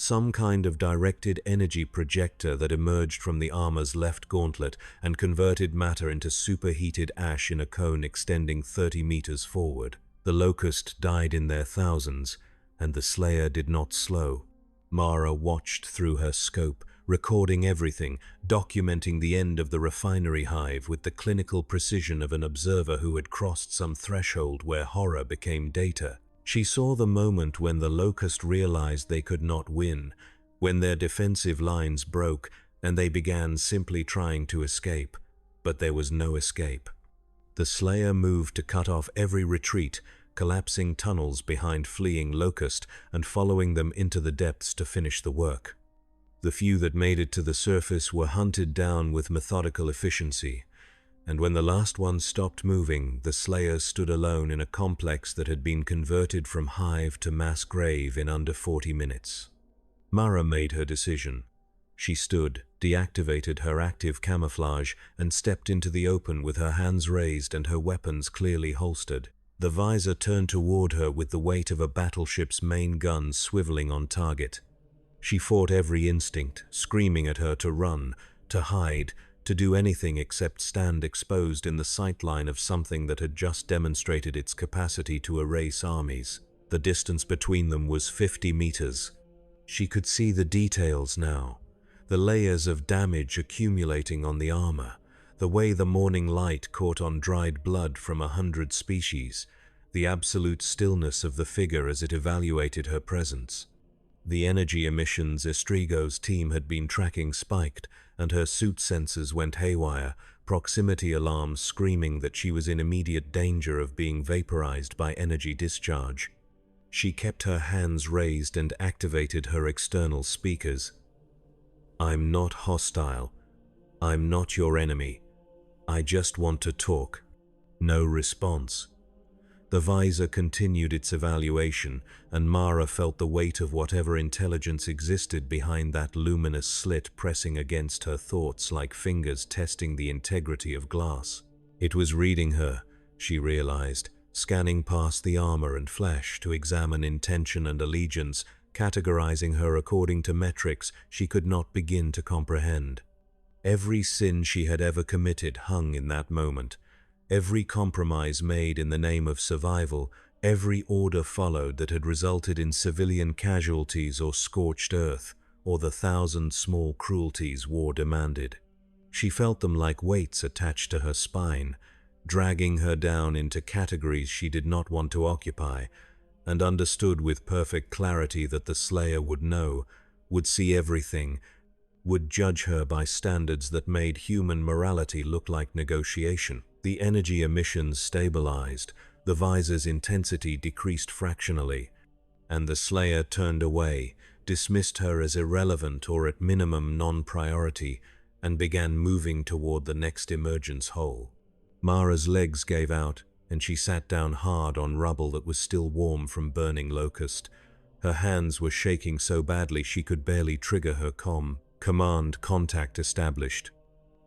some kind of directed energy projector that emerged from the armor's left gauntlet and converted matter into superheated ash in a cone extending 30 meters forward. The Locust died in their thousands, and the Slayer did not slow. Mara watched through her scope, recording everything, documenting the end of the refinery hive with the clinical precision of an observer who had crossed some threshold where horror became data. She saw the moment when the Locust realized they could not win, when their defensive lines broke and they began simply trying to escape. But there was no escape. The Slayer moved to cut off every retreat, collapsing tunnels behind fleeing Locust and following them into the depths to finish the work. The few that made it to the surface were hunted down with methodical efficiency, and when the last one stopped moving, the Slayers stood alone in a complex that had been converted from hive to mass grave in under 40 minutes. Mara made her decision. She stood, deactivated her active camouflage, and stepped into the open with her hands raised and her weapons clearly holstered. The visor turned toward her with the weight of a battleship's main gun swiveling on target. She fought every instinct, screaming at her to run, to hide, to do anything except stand exposed in the sightline of something that had just demonstrated its capacity to erase armies. The distance between them was 50 meters. She could see the details now, the layers of damage accumulating on the armor, the way the morning light caught on dried blood from 100 species, the absolute stillness of the figure as it evaluated her presence. The energy emissions Estrigo's team had been tracking spiked, and her suit sensors went haywire, proximity alarms screaming that she was in immediate danger of being vaporized by energy discharge. She kept her hands raised and activated her external speakers. "I'm not hostile. I'm not your enemy. I just want to talk." No response. The visor continued its evaluation, and Mara felt the weight of whatever intelligence existed behind that luminous slit pressing against her thoughts like fingers testing the integrity of glass. It was reading her, she realized, scanning past the armor and flesh to examine intention and allegiance, categorizing her according to metrics she could not begin to comprehend. Every sin she had ever committed hung in that moment. Every compromise made in the name of survival, every order followed that had resulted in civilian casualties or scorched earth, or the 1,000 small cruelties war demanded. She felt them like weights attached to her spine, dragging her down into categories she did not want to occupy, and understood with perfect clarity that the Slayer would know, would see everything, would judge her by standards that made human morality look like negotiation. The energy emissions stabilized, the visor's intensity decreased fractionally, and the Slayer turned away, dismissed her as irrelevant or at minimum non-priority, and began moving toward the next emergence hole. Mara's legs gave out, and she sat down hard on rubble that was still warm from burning Locust. Her hands were shaking so badly she could barely trigger her command contact established.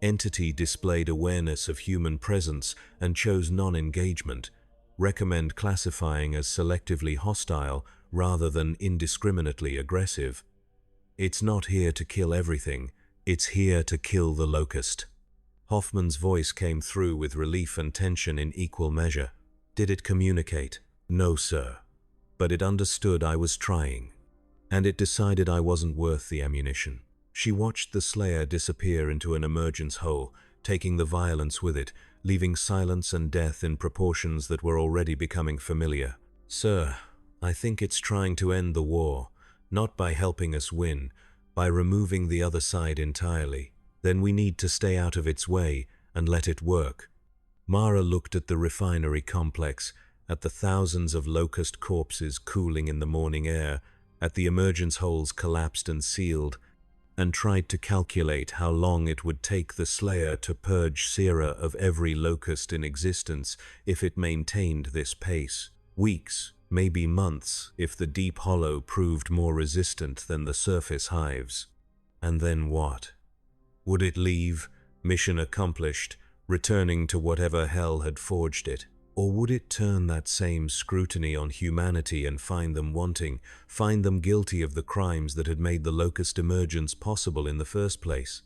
Entity displayed awareness of human presence and chose non-engagement. Recommend classifying as selectively hostile rather than indiscriminately aggressive. It's not here to kill everything. It's here to kill the Locust. Hoffman's voice came through with relief and tension in equal measure. Did it communicate? No, sir. But it understood I was trying. And it decided I wasn't worth the ammunition. She watched the Slayer disappear into an emergence hole, taking the violence with it, leaving silence and death in proportions that were already becoming familiar. "Sir, I think it's trying to end the war, not by helping us win, by removing the other side entirely. Then we need to stay out of its way and let it work." Mara looked at the refinery complex, at the thousands of Locust corpses cooling in the morning air, at the emergence holes collapsed and sealed, and tried to calculate how long it would take the Slayer to purge Sera of every locust in existence if it maintained this pace. Weeks, maybe months, if the deep hollow proved more resistant than the surface hives. And then what? Would it leave, mission accomplished, returning to whatever hell had forged it? Or would it turn that same scrutiny on humanity and find them wanting, find them guilty of the crimes that had made the locust emergence possible in the first place?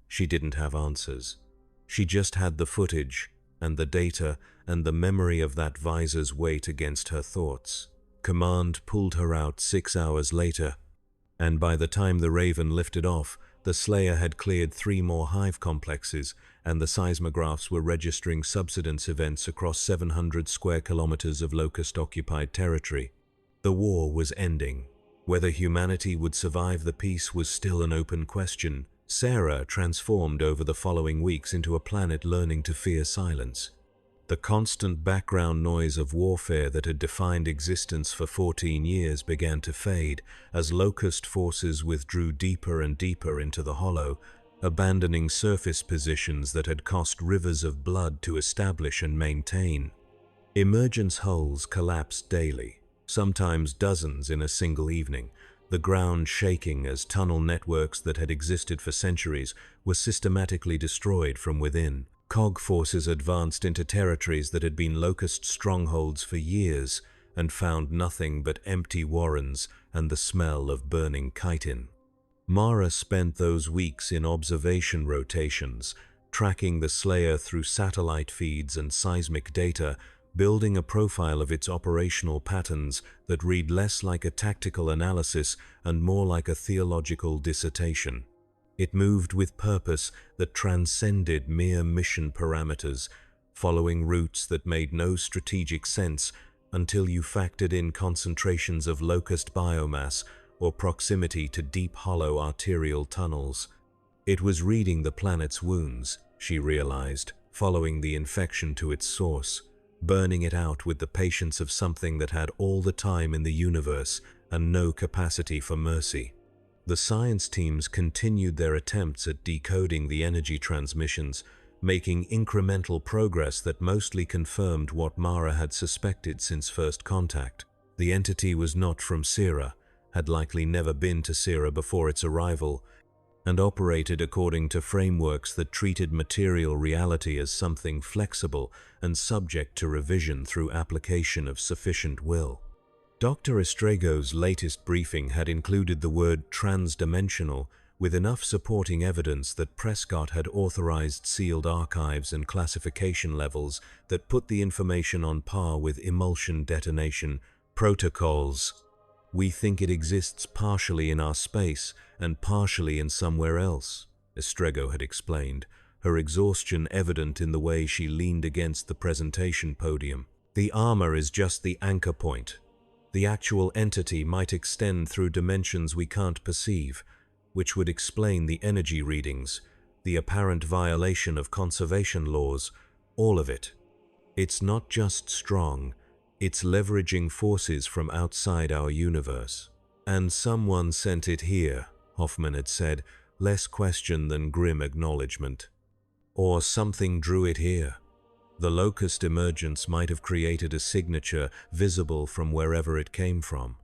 She didn't have answers. She just had the footage, and the data, and the memory of that visor's weight against her thoughts. Command pulled her out 6 hours later, and by the time the Raven lifted off, the Slayer had cleared 3 more hive complexes, and the seismographs were registering subsidence events across 700 square kilometers of locust-occupied territory. The war was ending. Whether humanity would survive the peace was still an open question. Sera transformed over the following weeks into a planet learning to fear silence. The constant background noise of warfare that had defined existence for 14 years began to fade as locust forces withdrew deeper and deeper into the hollow, abandoning surface positions that had cost rivers of blood to establish and maintain. Emergence hulls collapsed daily, sometimes dozens in a single evening, the ground shaking as tunnel networks that had existed for centuries were systematically destroyed from within. Cog forces advanced into territories that had been locust strongholds for years and found nothing but empty warrens and the smell of burning chitin. Mara spent those weeks in observation rotations, tracking the Slayer through satellite feeds and seismic data, building a profile of its operational patterns that read less like a tactical analysis and more like a theological dissertation. It moved with purpose that transcended mere mission parameters, following routes that made no strategic sense until you factored in concentrations of locust biomass or proximity to deep hollow arterial tunnels. It was reading the planet's wounds, she realized, following the infection to its source, burning it out with the patience of something that had all the time in the universe and no capacity for mercy. The science teams continued their attempts at decoding the energy transmissions, making incremental progress that mostly confirmed what Mara had suspected since first contact. The entity was not from Sera, had likely never been to Sera before its arrival, and operated according to frameworks that treated material reality as something flexible and subject to revision through application of sufficient will. Dr. Estrego's latest briefing had included the word transdimensional with enough supporting evidence that Prescott had authorized sealed archives and classification levels that put the information on par with emulsion detonation protocols. We think it exists partially in our space and partially in somewhere else, Estrego had explained, her exhaustion evident in the way she leaned against the presentation podium. The armor is just the anchor point. The actual entity might extend through dimensions we can't perceive, which would explain the energy readings, the apparent violation of conservation laws, all of it. It's not just strong, it's leveraging forces from outside our universe. And someone sent it here, Hoffman had said, less question than grim acknowledgement. Or something drew it here. The locust emergence might have created a signature visible from wherever it came from.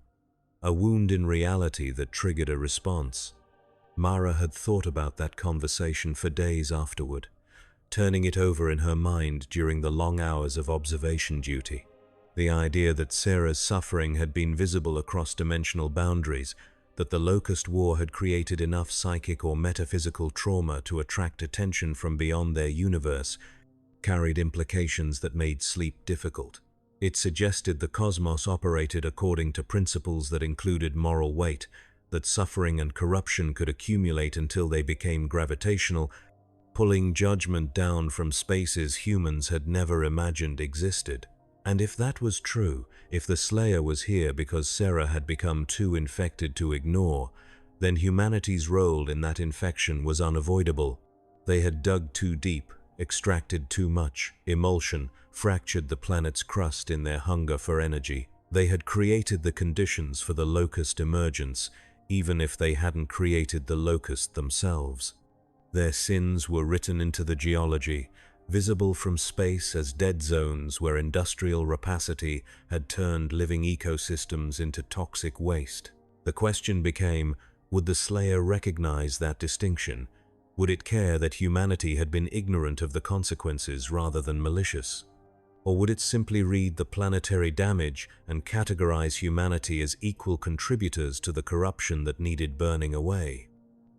A wound in reality that triggered a response. Mara had thought about that conversation for days afterward, turning it over in her mind during the long hours of observation duty. The idea that Sera's suffering had been visible across dimensional boundaries, that the Locust War had created enough psychic or metaphysical trauma to attract attention from beyond their universe, carried implications that made sleep difficult. It suggested the cosmos operated according to principles that included moral weight, that suffering and corruption could accumulate until they became gravitational, pulling judgment down from spaces humans had never imagined existed. And if that was true, if the Slayer was here because Sera had become too infected to ignore, then humanity's role in that infection was unavoidable. They had dug too deep, extracted too much, emulsion, fractured the planet's crust in their hunger for energy. They had created the conditions for the locust emergence, even if they hadn't created the locust themselves. Their sins were written into the geology, visible from space as dead zones where industrial rapacity had turned living ecosystems into toxic waste. The question became, would the Slayer recognize that distinction? Would it care that humanity had been ignorant of the consequences rather than malicious? Or would it simply read the planetary damage and categorize humanity as equal contributors to the corruption that needed burning away?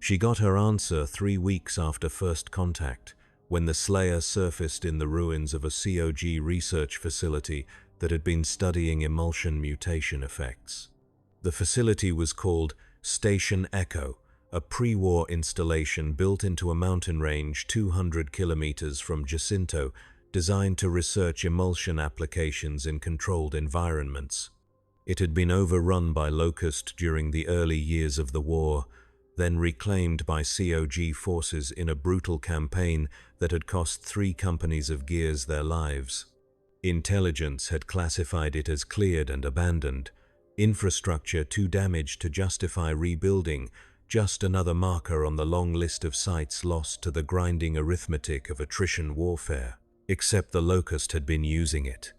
She got her answer 3 weeks after first contact, when the Slayer surfaced in the ruins of a COG research facility that had been studying emulsion mutation effects. The facility was called Station Echo, a pre-war installation built into a mountain range 200 kilometers from Jacinto, designed to research emulsion applications in controlled environments. It had been overrun by Locust during the early years of the war, then reclaimed by COG forces in a brutal campaign that had cost 3 companies of Gears their lives. Intelligence had classified it as cleared and abandoned, infrastructure too damaged to justify rebuilding, just another marker on the long list of sites lost to the grinding arithmetic of attrition warfare. Except the Locust had been using it.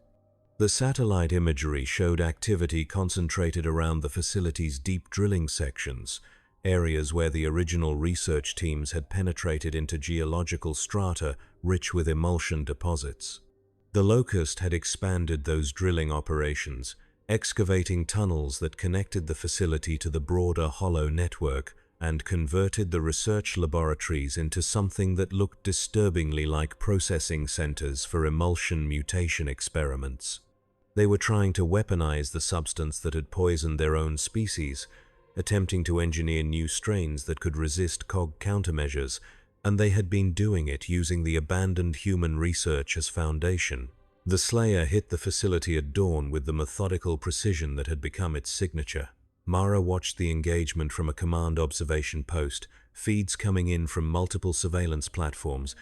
The satellite imagery showed activity concentrated around the facility's deep drilling sections, areas where the original research teams had penetrated into geological strata rich with emulsion deposits. The Locust had expanded those drilling operations, excavating tunnels that connected the facility to the broader hollow network, and converted the research laboratories into something that looked disturbingly like processing centers for emulsion mutation experiments. They were trying to weaponize the substance that had poisoned their own species, attempting to engineer new strains that could resist COG countermeasures, and they had been doing it using the abandoned human research as foundation. The Slayer hit the facility at dawn with the methodical precision that had become its signature. Mara watched the engagement from a command observation post, feeds coming in from multiple surveillance platforms,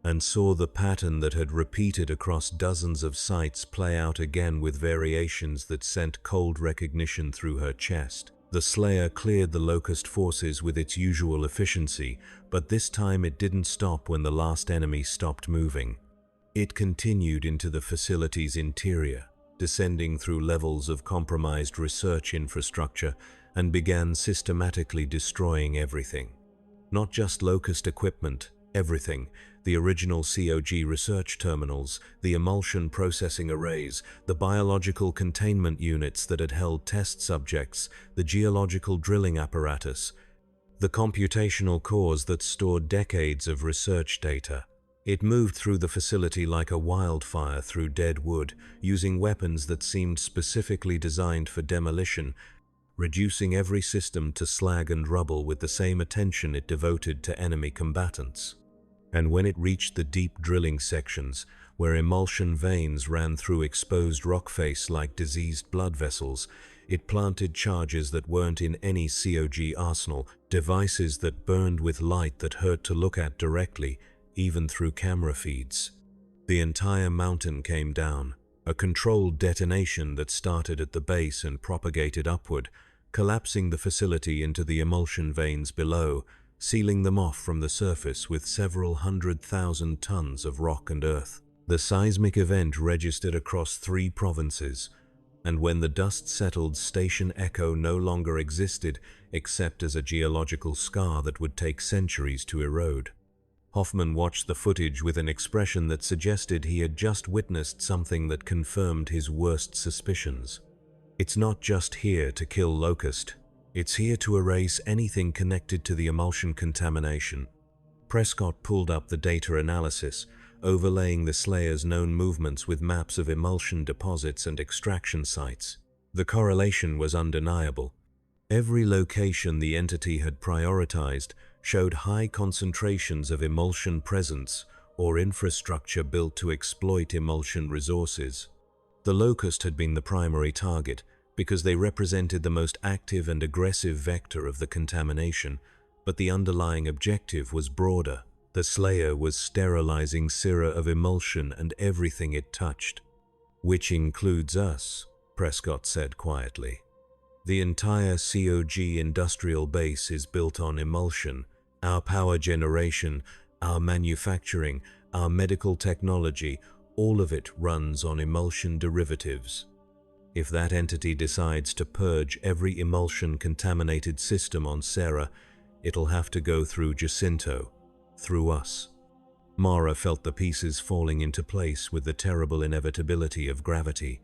and saw the pattern that had repeated across dozens of sites play out again with variations that sent cold recognition through her chest. The Slayer cleared the Locust forces with its usual efficiency, but this time it didn't stop when the last enemy stopped moving. It continued into the facility's interior, descending through levels of compromised research infrastructure, and began systematically destroying everything. Not just Locust equipment, everything. The original COG research terminals, the emulsion processing arrays, the biological containment units that had held test subjects, the geological drilling apparatus, the computational cores that stored decades of research data. It moved through the facility like a wildfire through dead wood, using weapons that seemed specifically designed for demolition, reducing every system to slag and rubble with the same attention it devoted to enemy combatants. And when it reached the deep drilling sections, where emulsion veins ran through exposed rock face like diseased blood vessels, it planted charges that weren't in any COG arsenal, devices that burned with light that hurt to look at directly, even through camera feeds. The entire mountain came down, a controlled detonation that started at the base and propagated upward, collapsing the facility into the emulsion veins below, sealing them off from the surface with several 100,000 tons of rock and earth. The seismic event registered across 3 provinces, and when the dust settled, Station Echo no longer existed except as a geological scar that would take centuries to erode. Hoffman watched the footage with an expression that suggested he had just witnessed something that confirmed his worst suspicions. It's not just here to kill Locust. It's here to erase anything connected to the emulsion contamination. Prescott pulled up the data analysis, overlaying the Slayer's known movements with maps of emulsion deposits and extraction sites. The correlation was undeniable. Every location the entity had prioritized showed high concentrations of emulsion presence or infrastructure built to exploit emulsion resources. The Locust had been the primary target because they represented the most active and aggressive vector of the contamination, but the underlying objective was broader. The Slayer was sterilizing Syrah of emulsion and everything it touched. "Which includes us," Prescott said quietly. The entire COG industrial base is built on emulsion. Our power generation, our manufacturing, our medical technology, all of it runs on emulsion derivatives. If that entity decides to purge every emulsion-contaminated system on Sera, it'll have to go through Jacinto, through us. Mara felt the pieces falling into place with the terrible inevitability of gravity.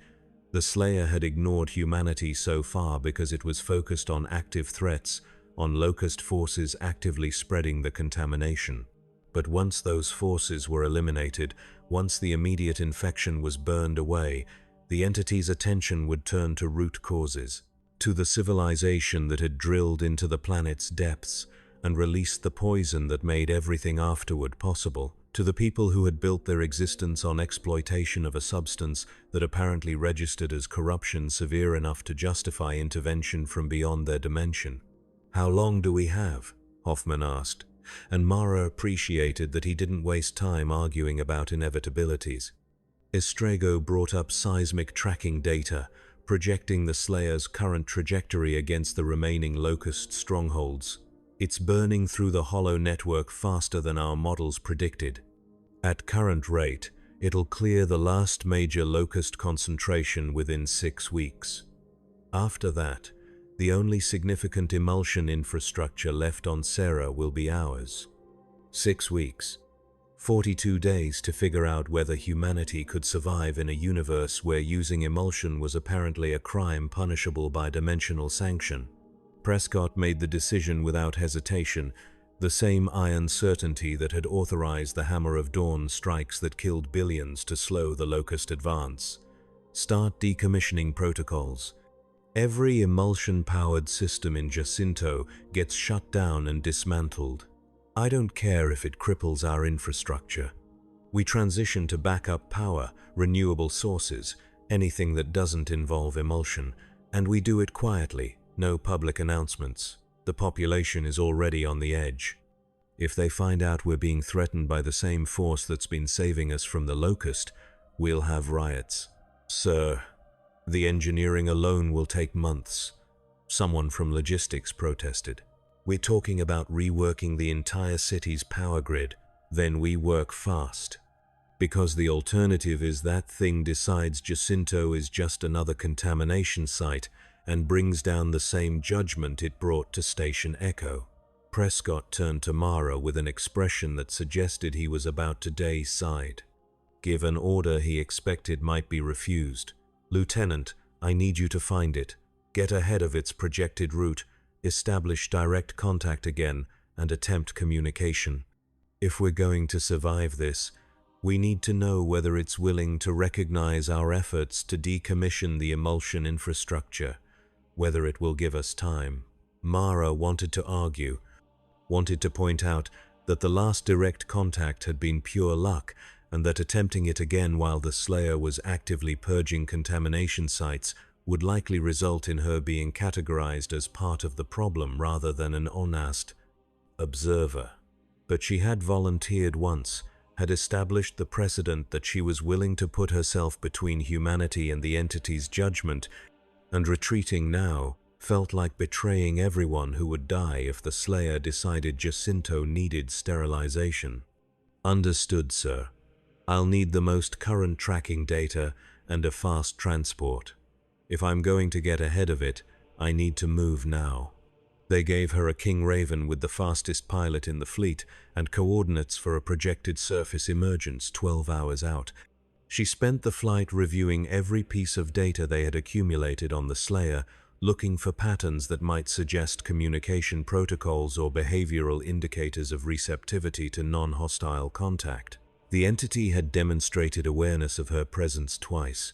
The Slayer had ignored humanity so far because it was focused on active threats, on locust forces actively spreading the contamination. But once those forces were eliminated, once the immediate infection was burned away, the entity's attention would turn to root causes, to the civilization that had drilled into the planet's depths and released the poison that made everything afterward possible, to the people who had built their existence on exploitation of a substance that apparently registered as corruption severe enough to justify intervention from beyond their dimension. "How long do we have?" Hoffman asked, and Mara appreciated that he didn't waste time arguing about inevitabilities. Estrego brought up seismic tracking data, projecting the Slayer's current trajectory against the remaining Locust strongholds. It's burning through the hollow network faster than our models predicted. At current rate, it'll clear the last major Locust concentration within 6 weeks. After that, the only significant emulsion infrastructure left on Sera will be ours. 6 weeks. 42 days to figure out whether humanity could survive in a universe where using emulsion was apparently a crime punishable by dimensional sanction. Prescott made the decision without hesitation, the same iron certainty that had authorized the Hammer of Dawn strikes that killed billions to slow the Locust advance. Start decommissioning protocols. Every emulsion-powered system in Jacinto gets shut down and dismantled. I don't care if it cripples our infrastructure. We transition to backup power, renewable sources, anything that doesn't involve emulsion, and we do it quietly. No public announcements. The population is already on the edge. If they find out we're being threatened by the same force that's been saving us from the Locust, we'll have riots. Sir, the engineering alone will take months. Someone from logistics protested. We're talking about reworking the entire city's power grid. Then we work fast. Because the alternative is that thing decides Jacinto is just another contamination site and brings down the same judgment it brought to Station Echo. Prescott turned to Mara with an expression that suggested he was about to decide. Give an order he expected might be refused. "Lieutenant, I need you to find it. Get ahead of its projected route, establish direct contact again, and attempt communication. If we're going to survive this, we need to know whether it's willing to recognize our efforts to decommission the emulsion infrastructure, whether it will give us time." Mara wanted to argue, wanted to point out that the last direct contact had been pure luck and that attempting it again while the Slayer was actively purging contamination sites would likely result in her being categorized as part of the problem rather than an honest observer. But she had volunteered once, had established the precedent that she was willing to put herself between humanity and the entity's judgment, and retreating now felt like betraying everyone who would die if the Slayer decided Jacinto needed sterilization. "Understood, sir. I'll need the most current tracking data and a fast transport. If I'm going to get ahead of it, I need to move now." They gave her a King Raven with the fastest pilot in the fleet and coordinates for a projected surface emergence 12 hours out. She spent the flight reviewing every piece of data they had accumulated on the Slayer, looking for patterns that might suggest communication protocols or behavioral indicators of receptivity to non-hostile contact. The entity had demonstrated awareness of her presence twice,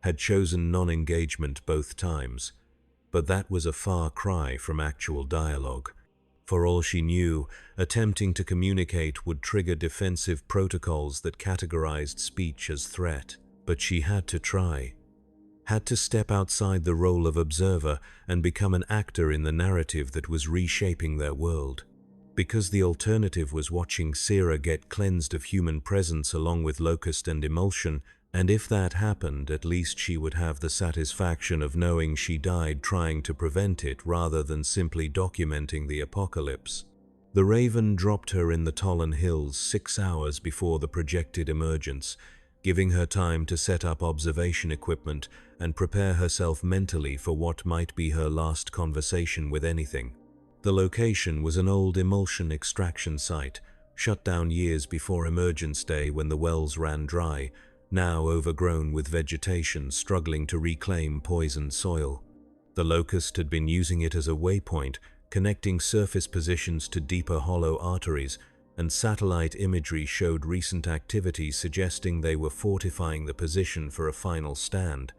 had chosen non-engagement both times, but that was a far cry from actual dialogue. For all she knew, attempting to communicate would trigger defensive protocols that categorized speech as threat. But she had to try. Had to step outside the role of observer and become an actor in the narrative that was reshaping their world. Because the alternative was watching Sera get cleansed of human presence along with Locust and Emulsion, And if that happened, at least she would have the satisfaction of knowing she died trying to prevent it rather than simply documenting the apocalypse. The Raven dropped her in the Tollin Hills 6 hours before the projected emergence, giving her time to set up observation equipment and prepare herself mentally for what might be her last conversation with anything. The location was an old emulsion extraction site, shut down years before Emergence Day when the wells ran dry, now overgrown with vegetation struggling to reclaim poisoned soil. The Locust had been using it as a waypoint, connecting surface positions to deeper hollow arteries, and satellite imagery showed recent activity suggesting they were fortifying the position for a final stand.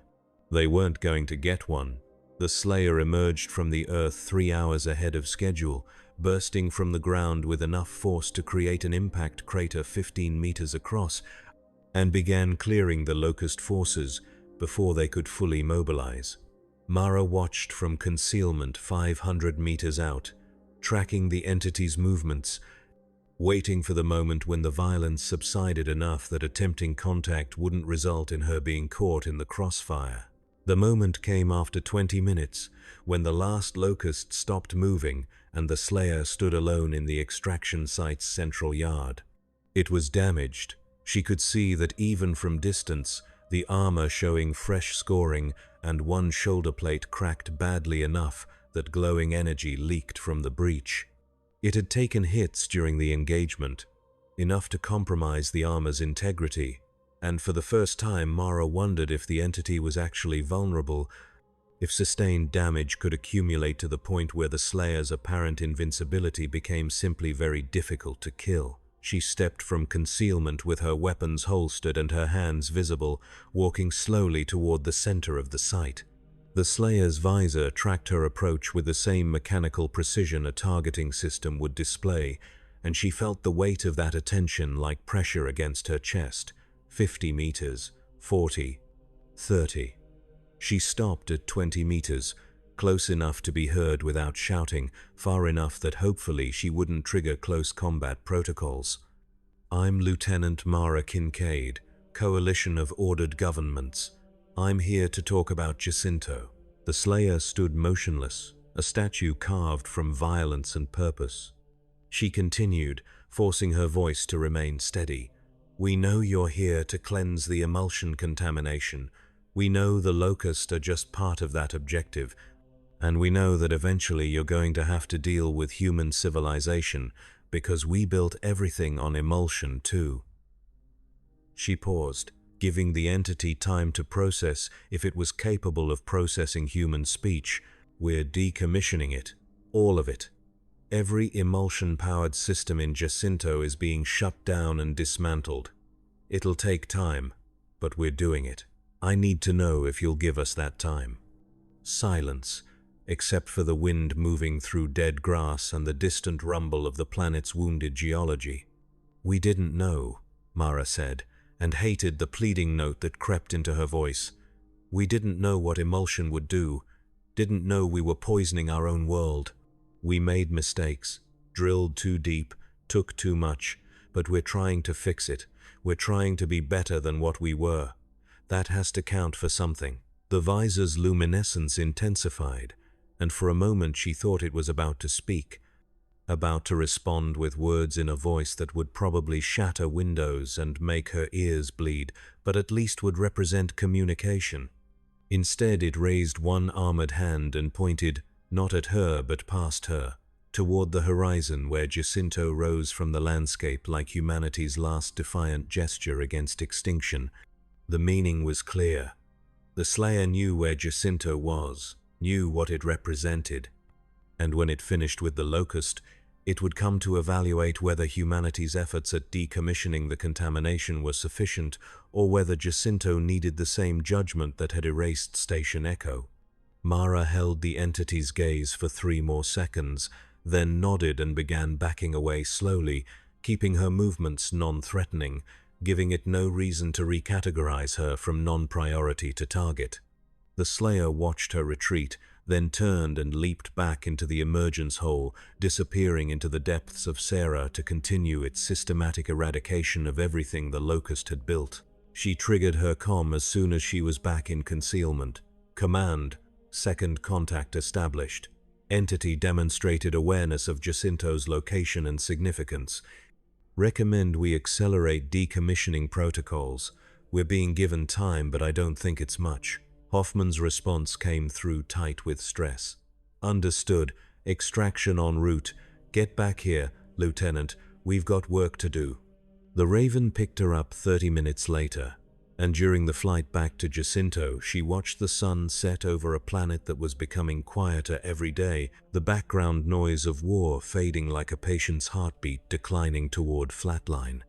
They weren't going to get one. The Slayer emerged from the Earth 3 hours ahead of schedule, bursting from the ground with enough force to create an impact crater 15 meters across, and began clearing the Locust forces before they could fully mobilize. Mara watched from concealment 500 meters out, tracking the entity's movements, waiting for the moment when the violence subsided enough that attempting contact wouldn't result in her being caught in the crossfire. The moment came after 20 minutes, when the last Locust stopped moving and the Slayer stood alone in the extraction site's central yard. It was damaged. She could see that even from distance, the armor showing fresh scoring and one shoulder plate cracked badly enough that glowing energy leaked from the breach. It had taken hits during the engagement, enough to compromise the armor's integrity, and for the first time Mara wondered if the entity was actually vulnerable, if sustained damage could accumulate to the point where the Slayer's apparent invincibility became simply very difficult to kill. She stepped from concealment with her weapons holstered and her hands visible, walking slowly toward the center of the site. The Slayer's visor tracked her approach with the same mechanical precision a targeting system would display, and she felt the weight of that attention like pressure against her chest. 50 meters, 40, 30. She stopped at 20 meters, close enough to be heard without shouting, far enough that hopefully she wouldn't trigger close combat protocols. "I'm Lieutenant Mara Kincaid, Coalition of Ordered Governments. I'm here to talk about Jacinto." The Slayer stood motionless, a statue carved from violence and purpose. She continued, forcing her voice to remain steady. "We know you're here to cleanse the emulsion contamination. We know the Locust are just part of that objective, and we know that eventually you're going to have to deal with human civilization, because we built everything on emulsion too." She paused, giving the entity time to process if it was capable of processing human speech. "We're decommissioning it. All of it. Every emulsion-powered system in Jacinto is being shut down and dismantled. It'll take time, but we're doing it. I need to know if you'll give us that time." Silence, except for the wind moving through dead grass and the distant rumble of the planet's wounded geology. "We didn't know," Mara said, and hated the pleading note that crept into her voice. "We didn't know what emulsion would do, didn't know we were poisoning our own world. We made mistakes, drilled too deep, took too much, but we're trying to fix it. We're trying to be better than what we were. That has to count for something." The visor's luminescence intensified, and for a moment she thought it was about to speak, about to respond with words in a voice that would probably shatter windows and make her ears bleed, but at least would represent communication. Instead, it raised one armored hand and pointed, not at her but past her, toward the horizon where Jacinto rose from the landscape like humanity's last defiant gesture against extinction. The meaning was clear. The Slayer knew where Jacinto was, knew what it represented, and when it finished with the Locust, it would come to evaluate whether humanity's efforts at decommissioning the contamination were sufficient, or whether Jacinto needed the same judgment that had erased Station Echo. Mara held the entity's gaze for 3 more seconds, then nodded and began backing away slowly, keeping her movements non-threatening, giving it no reason to recategorize her from non-priority to target. The Slayer watched her retreat, then turned and leaped back into the emergence hole, disappearing into the depths of Sarah to continue its systematic eradication of everything the Locust had built. She triggered her comm as soon as she was back in concealment. Command, second contact established. Entity demonstrated awareness of Jacinto's location and significance. Recommend we accelerate decommissioning protocols. We're being given time, but I don't think it's much. Hoffman's response came through tight with stress. Understood. Extraction en route. Get back here, Lieutenant. We've got work to do. The Raven picked her up 30 minutes later, and during the flight back to Jacinto, she watched the sun set over a planet that was becoming quieter every day, the background noise of war fading like a patient's heartbeat declining toward flatline.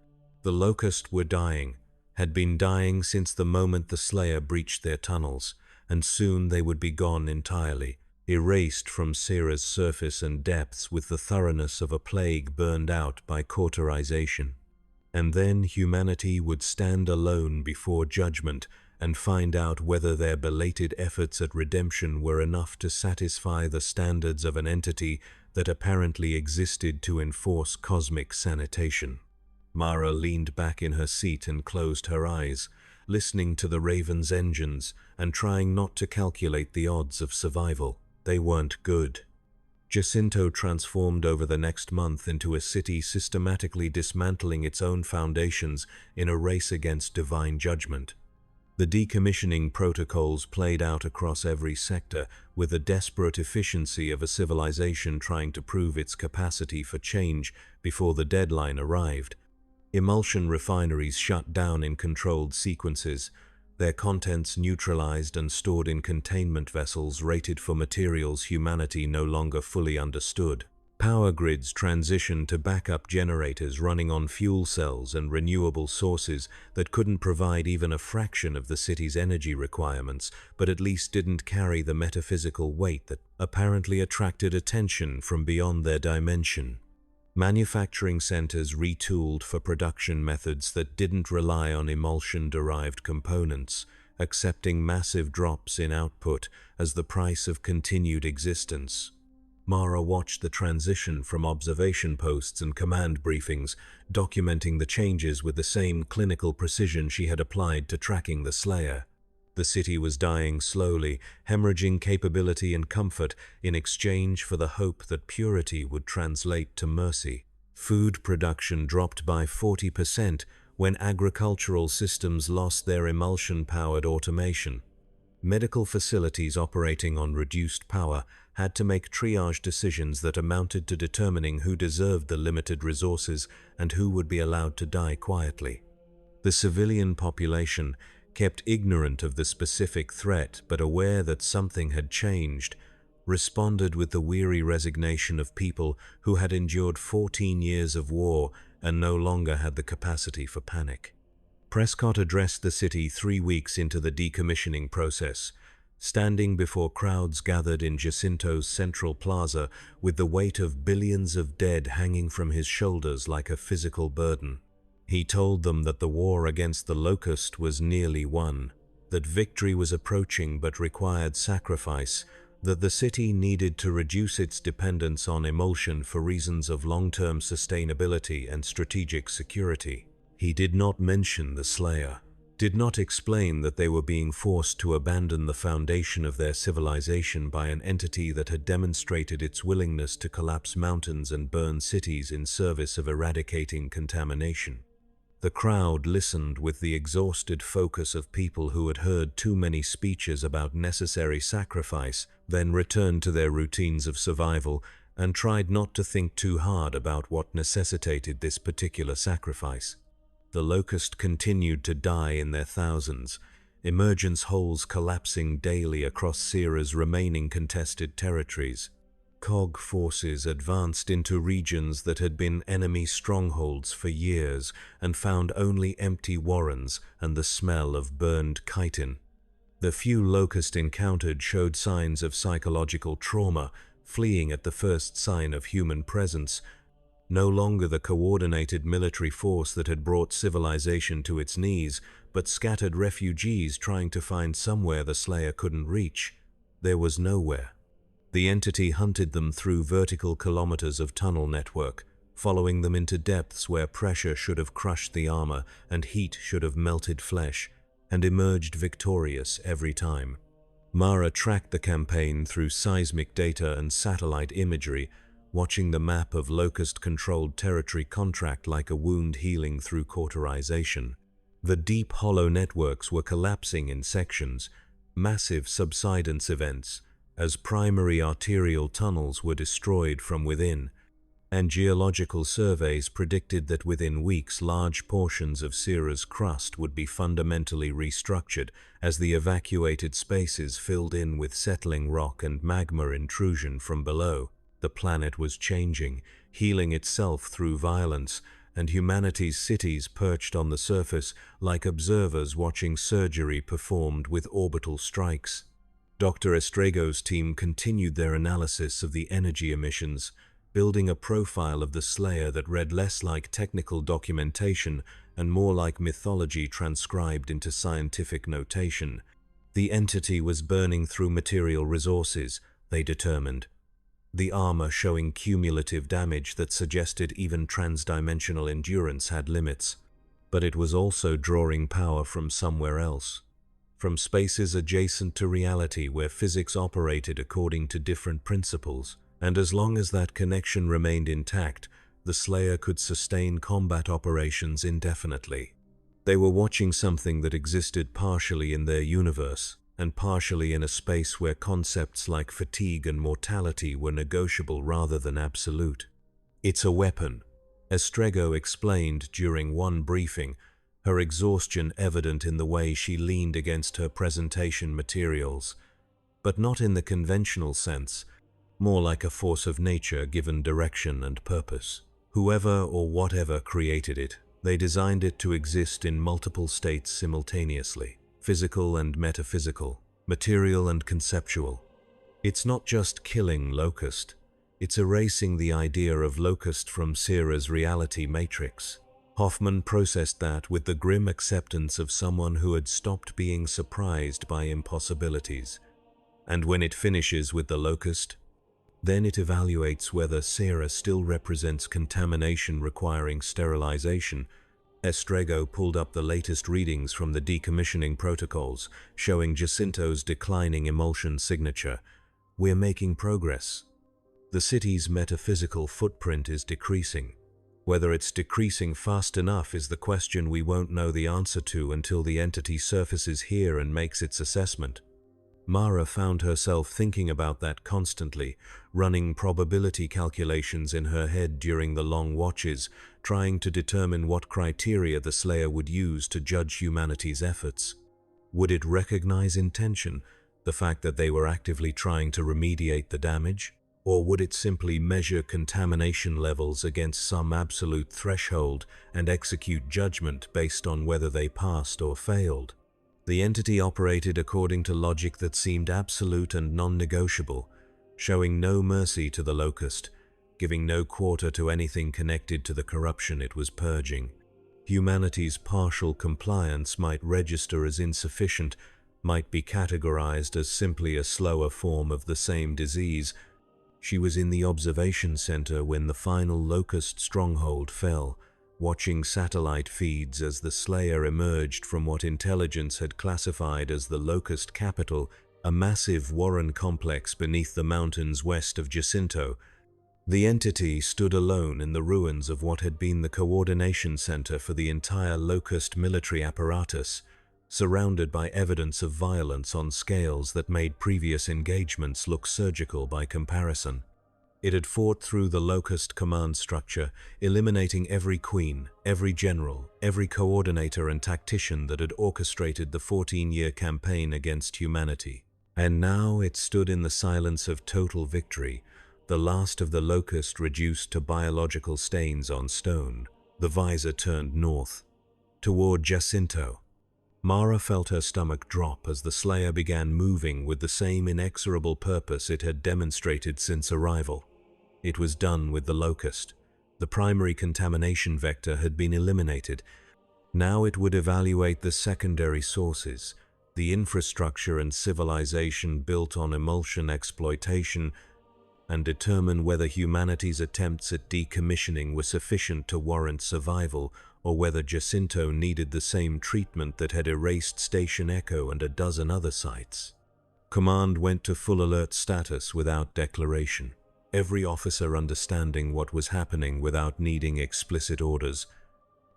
The Locusts were dying, had been dying since the moment the Slayer breached their tunnels, and soon they would be gone entirely, erased from Sera's surface and depths with the thoroughness of a plague burned out by cauterization. And then humanity would stand alone before judgment and find out whether their belated efforts at redemption were enough to satisfy the standards of an entity that apparently existed to enforce cosmic sanitation. Mara leaned back in her seat and closed her eyes, listening to the Raven's engines and trying not to calculate the odds of survival. They weren't good. Jacinto transformed over the next month into a city systematically dismantling its own foundations in a race against divine judgment. The decommissioning protocols played out across every sector with the desperate efficiency of a civilization trying to prove its capacity for change before the deadline arrived. Emulsion refineries shut down in controlled sequences, their contents neutralized and stored in containment vessels rated for materials humanity no longer fully understood. Power grids transitioned to backup generators running on fuel cells and renewable sources that couldn't provide even a fraction of the city's energy requirements, but at least didn't carry the metaphysical weight that apparently attracted attention from beyond their dimension. Manufacturing centers retooled for production methods that didn't rely on emulsion-derived components, accepting massive drops in output as the price of continued existence. Mara watched the transition from observation posts and command briefings, documenting the changes with the same clinical precision she had applied to tracking the Slayer. The city was dying slowly, hemorrhaging capability and comfort in exchange for the hope that purity would translate to mercy. Food production dropped by 40% when agricultural systems lost their emulsion-powered automation. Medical facilities operating on reduced power had to make triage decisions that amounted to determining who deserved the limited resources and who would be allowed to die quietly. The civilian population, kept ignorant of the specific threat but aware that something had changed, responded with the weary resignation of people who had endured 14 years of war and no longer had the capacity for panic. Prescott addressed the city 3 weeks into the decommissioning process, standing before crowds gathered in Jacinto's central plaza with the weight of billions of dead hanging from his shoulders like a physical burden. He told them that the war against the Locust was nearly won, that victory was approaching but required sacrifice, that the city needed to reduce its dependence on emulsion for reasons of long-term sustainability and strategic security. He did not mention the Slayer, did not explain that they were being forced to abandon the foundation of their civilization by an entity that had demonstrated its willingness to collapse mountains and burn cities in service of eradicating contamination. The crowd listened with the exhausted focus of people who had heard too many speeches about necessary sacrifice, then returned to their routines of survival and tried not to think too hard about what necessitated this particular sacrifice. The Locust continued to die in their thousands, emergence holes collapsing daily across Sera's remaining contested territories. COG forces advanced into regions that had been enemy strongholds for years and found only empty warrens and the smell of burned chitin. The few Locust encountered showed signs of psychological trauma, fleeing at the first sign of human presence, no longer the coordinated military force that had brought civilization to its knees, but scattered refugees trying to find somewhere the Slayer couldn't reach. There was nowhere. The entity hunted them through vertical kilometers of tunnel network, following them into depths where pressure should have crushed the armor and heat should have melted flesh, and emerged victorious every time. Mara tracked the campaign through seismic data and satellite imagery, watching the map of Locust-controlled territory contract like a wound healing through cauterization. The deep hollow networks were collapsing in sections, massive subsidence events, as primary arterial tunnels were destroyed from within, and geological surveys predicted that within weeks large portions of Syrah's crust would be fundamentally restructured as the evacuated spaces filled in with settling rock and magma intrusion from below. The planet was changing, healing itself through violence, and humanity's cities perched on the surface like observers watching surgery performed with orbital strikes. Dr. Estrego's team continued their analysis of the energy emissions, building a profile of the Slayer that read less like technical documentation and more like mythology transcribed into scientific notation. The entity was burning through material resources, they determined. The armor showing cumulative damage that suggested even transdimensional endurance had limits. But it was also drawing power from somewhere else. From spaces adjacent to reality where physics operated according to different principles. And as long as that connection remained intact, the Slayer could sustain combat operations indefinitely. They were watching something that existed partially in their universe, and partially in a space where concepts like fatigue and mortality were negotiable rather than absolute. "It's a weapon," Estrego explained during one briefing, her exhaustion evident in the way she leaned against her presentation materials. But not in the conventional sense, more like a force of nature given direction and purpose. Whoever or whatever created it, they designed it to exist in multiple states simultaneously. Physical and metaphysical, material and conceptual. It's not just killing Locust, it's erasing the idea of Locust from Syrah's reality matrix. Hoffman processed that with the grim acceptance of someone who had stopped being surprised by impossibilities. And when it finishes with the Locust, then it evaluates whether Syrah still represents contamination requiring sterilization. Estrego pulled up the latest readings from the decommissioning protocols, showing Jacinto's declining emulsion signature. "We're making progress. The city's metaphysical footprint is decreasing. Whether it's decreasing fast enough is the question we won't know the answer to until the entity surfaces here and makes its assessment." Mara found herself thinking about that constantly, running probability calculations in her head during the long watches, trying to determine what criteria the Slayer would use to judge humanity's efforts. Would it recognize intention, the fact that they were actively trying to remediate the damage? Or would it simply measure contamination levels against some absolute threshold and execute judgment based on whether they passed or failed? The entity operated according to logic that seemed absolute and non-negotiable, showing no mercy to the Locust, giving no quarter to anything connected to the corruption it was purging. Humanity's partial compliance might register as insufficient, might be categorized as simply a slower form of the same disease. She was in the observation center when the final Locust stronghold fell, watching satellite feeds as the Slayer emerged from what intelligence had classified as the Locust capital, a massive Warren complex beneath the mountains west of Jacinto. The entity stood alone in the ruins of what had been the coordination center for the entire Locust military apparatus, surrounded by evidence of violence on scales that made previous engagements look surgical by comparison. It had fought through the Locust command structure, eliminating every queen, every general, every coordinator and tactician that had orchestrated the 14-year campaign against humanity. And now it stood in the silence of total victory, the last of the Locust reduced to biological stains on stone. The visor turned north, toward Jacinto. Mara felt her stomach drop as the Slayer began moving with the same inexorable purpose it had demonstrated since arrival. It was done with the Locust. The primary contamination vector had been eliminated. Now it would evaluate the secondary sources, the infrastructure and civilization built on emulsion exploitation, and determine whether humanity's attempts at decommissioning were sufficient to warrant survival, or whether Jacinto needed the same treatment that had erased Station Echo and a dozen other sites. Command went to full alert status without declaration, every officer understanding what was happening without needing explicit orders.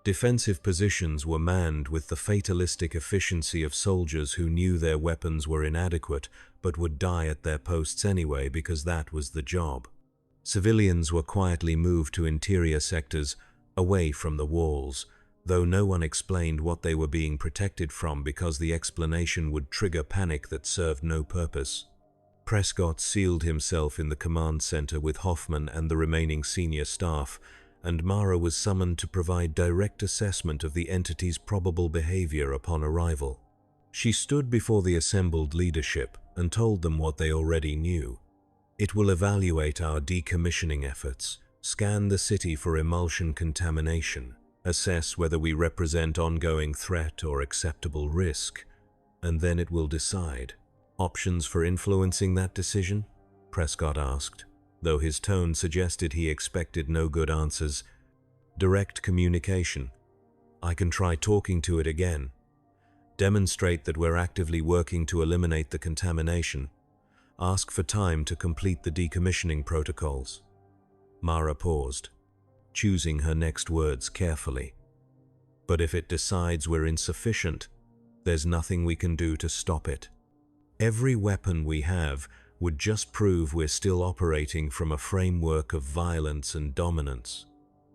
Defensive positions were manned with the fatalistic efficiency of soldiers who knew their weapons were inadequate but would die at their posts anyway because that was the job. Civilians were quietly moved to interior sectors, away from the walls, though no one explained what they were being protected from because the explanation would trigger panic that served no purpose. Prescott sealed himself in the command center with Hoffman and the remaining senior staff, and Mara was summoned to provide direct assessment of the entity's probable behavior upon arrival. She stood before the assembled leadership and told them what they already knew. It will evaluate our decommissioning efforts, scan the city for emulsion contamination, assess whether we represent ongoing threat or acceptable risk, and then it will decide. Options for influencing that decision? Prescott asked, though his tone suggested he expected no good answers. Direct communication. I can try talking to it again. Demonstrate that we're actively working to eliminate the contamination. Ask for time to complete the decommissioning protocols. Mara paused, choosing her next words carefully. But if it decides we're insufficient, there's nothing we can do to stop it. Every weapon we have would just prove we're still operating from a framework of violence and dominance.